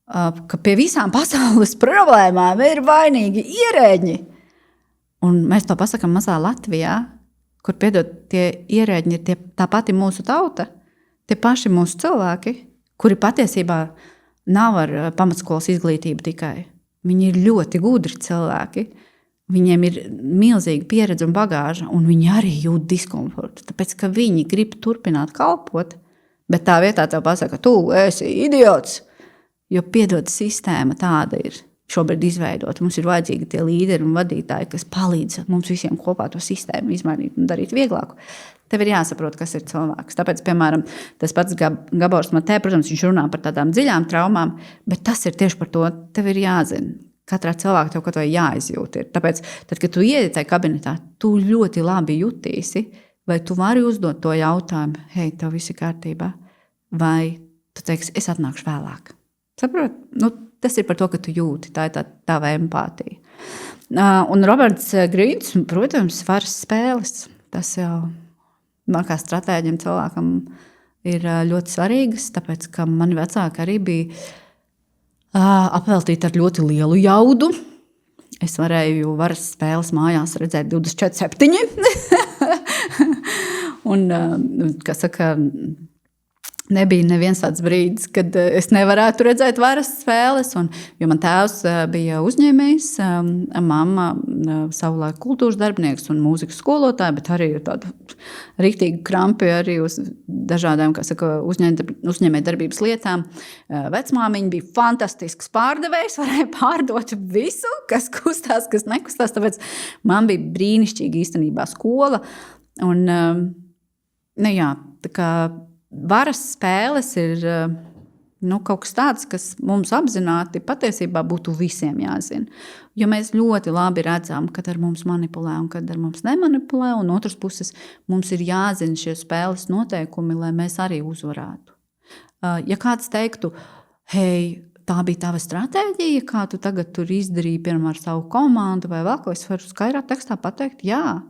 ka pie visām pasaules problēmām ir vainīgi ierēģi, un mēs to pasakām mazā Latvijā, kur, piedod, tie ierēģi ir tā pati mūsu tauta, tie paši mūsu cilvēki, kuri patiesībā nav ar pamatskolas izglītību tikai. Viņi ir ļoti gudri cilvēki, viņiem ir milzīga pieredze un bagāža, un viņi arī jūt diskomfortu, tāpēc, ka viņi grib turpināt kalpot, bet tā vietā tev pasaka, tu esi idiots, jo piedod sistēma tāda ir šobrīd izveidota. Mums ir vajadzīgi tie līderi un vadītāji, kas palīdz mums visiem kopā to sistēmu izmainīt un darīt vieglāku. Tev ir jāsaprot, kas ir cilvēks. Tāpēc, piemēram, tas pats Gabors Matē, protams, viņš runā par tādām dziļām traumām, bet tas ir tieši par to, tev ir jāzina. Katrā cilvēkā tev kaut vai jāizjūt ir. Tāpēc, tad, kad tu iedi tajā kabinetā, tu ļoti labi jutīsi, vai tu vari uzdot to jautājumu, hei, tev viss ir kārtībā, vai tu teiksi, es atnākšu vēlāk. Saprot? Tas ir par to, ka tu jūti, tā ir tava empātija. Un Roberts Grīns, protams, varas spēles, tas jau man kā stratēģim cilvēkam ir ļoti svarīgas, tāpēc, ka mani vecāki arī bija apveltīti ar ļoti lielu jaudu. Es varēju varas spēles mājās redzēt 24/7. Un, kā saka, nebija neviens tāds brīdis, kad es nevarētu redzēt varas spēles, jo man tēvs bija uzņēmējs, mamma savulaik kultūras darbinieks un mūzikas skolotāja, bet arī tādu rīktīgi krampi arī uz dažādām, kā saka, uzņēmējdarbības lietām. Vecmāmiņa bija fantastisks pārdevējs, varēja pārdot visu, kas kustās, kas nekustās, tāpēc man bija brīnišķīga īstenībā skola. Un, tā kā varas spēles ir kaut kas tāds, kas mums apzināti patiesībā būtu visiem jāzina. Jo mēs ļoti labi redzam, kad ar mums manipulē un kad ar mums nemanipulē, un otras puses mums ir jāzina šie spēles noteikumi, lai mēs arī uzvarētu. Ja kāds teiktu, hei, tā bija tava stratēģija, kā tu tagad tur izdarīji, piemēram, ar savu komandu vai vēl ko, es varu skaidrā tekstā pateikt, jā,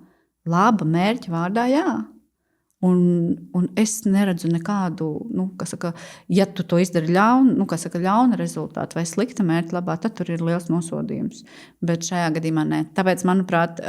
laba mērķa vārdā, jā. Un es neredzu nekādu, ja tu to izdari ļauna rezultātu vai slikta mērķa labā, tad tur ir liels nosodījums. Bet šajā gadījumā ne. Tāpēc, manuprāt,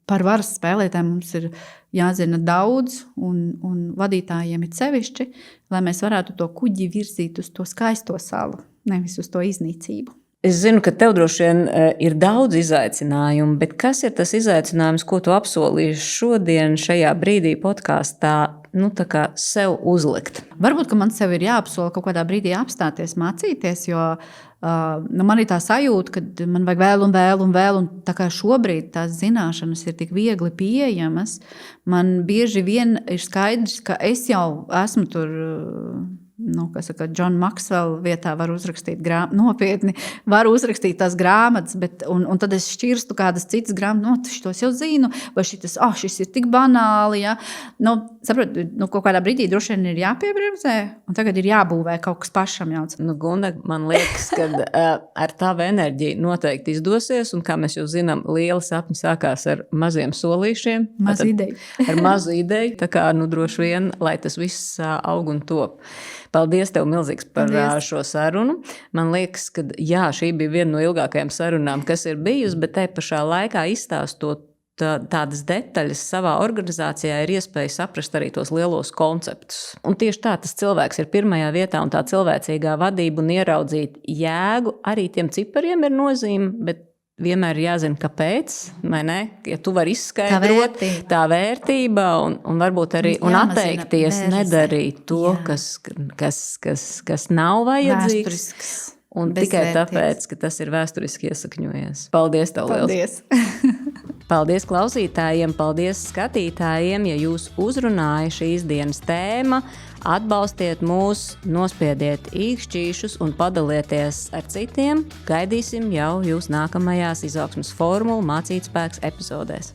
par varas spēlētājiem mums ir jāzina daudz un vadītājiem ir sevišķi, lai mēs varētu to kuģi virzīt uz to skaisto salu. nevis uz to iznīcību. Es zinu, ka tev droši vien ir daudz izaicinājumu, bet kas ir tas izaicinājums, ko tu apsolīsi šodien šajā brīdī podkāstā, tā kā sev uzlikt? Varbūt, ka man sev ir jāapsola kaut kādā brīdī apstāties, mācīties, jo man ir tā sajūta, ka man vajag vēl, un tā kā šobrīd tās zināšanas ir tik viegli pieejamas, man bieži vien ir skaidrs, ka es jau esmu tur... John Maxwell vietā var uzrakstīt nopietni, var uzrakstīt tās grāmatas, un tad es šķirstu kādas citas grāmatas, šitos jau zinu, vai šis ir tik banāli, ja? Saprot, kaut kādā brīdī droši vien ir jāpiebremzē, un tagad ir jābūvē kaut kas pašam jauns. Gunda, man liekas, ka ar tavu enerģiju noteikti izdosies, un kā mēs jau zinām, liela sapņa sākās ar maziem solīšiem. Ar mazu ideju, tā kā droši vien, lai tas viss aug un top. Paldies tev milzīgs par šo sarunu. Man liekas, ka šī bija viena no ilgākajām sarunām, kas ir bijusi, bet te pašā laikā izstāstot tādas detaļas savā organizācijā ir iespēja saprast arī tos lielos konceptus. Un tieši tā tas cilvēks ir pirmajā vietā un tā cilvēcīgā vadība un ieraudzīt jēgu. Arī tiem cipariem ir nozīme, bet vienmēr ir jāzina, kāpēc, vai ne? Ja tu vari izskaidrot tā vērtība un varbūt arī un atteikties nedarīt to, kas nav vajadzīgs. Un tikai tāpēc, ka tas ir vēsturiski iesakņojies. Paldies tev liels! Paldies klausītājiem, paldies skatītājiem, ja jūs uzrunāja šīs dienas tēma. Atbalstiet mūs, nospiediet īkšķīšus un padalieties ar citiem. Gaidīsim jau jūs nākamajās Izaugsmes formulu mācīt spēks epizodēs.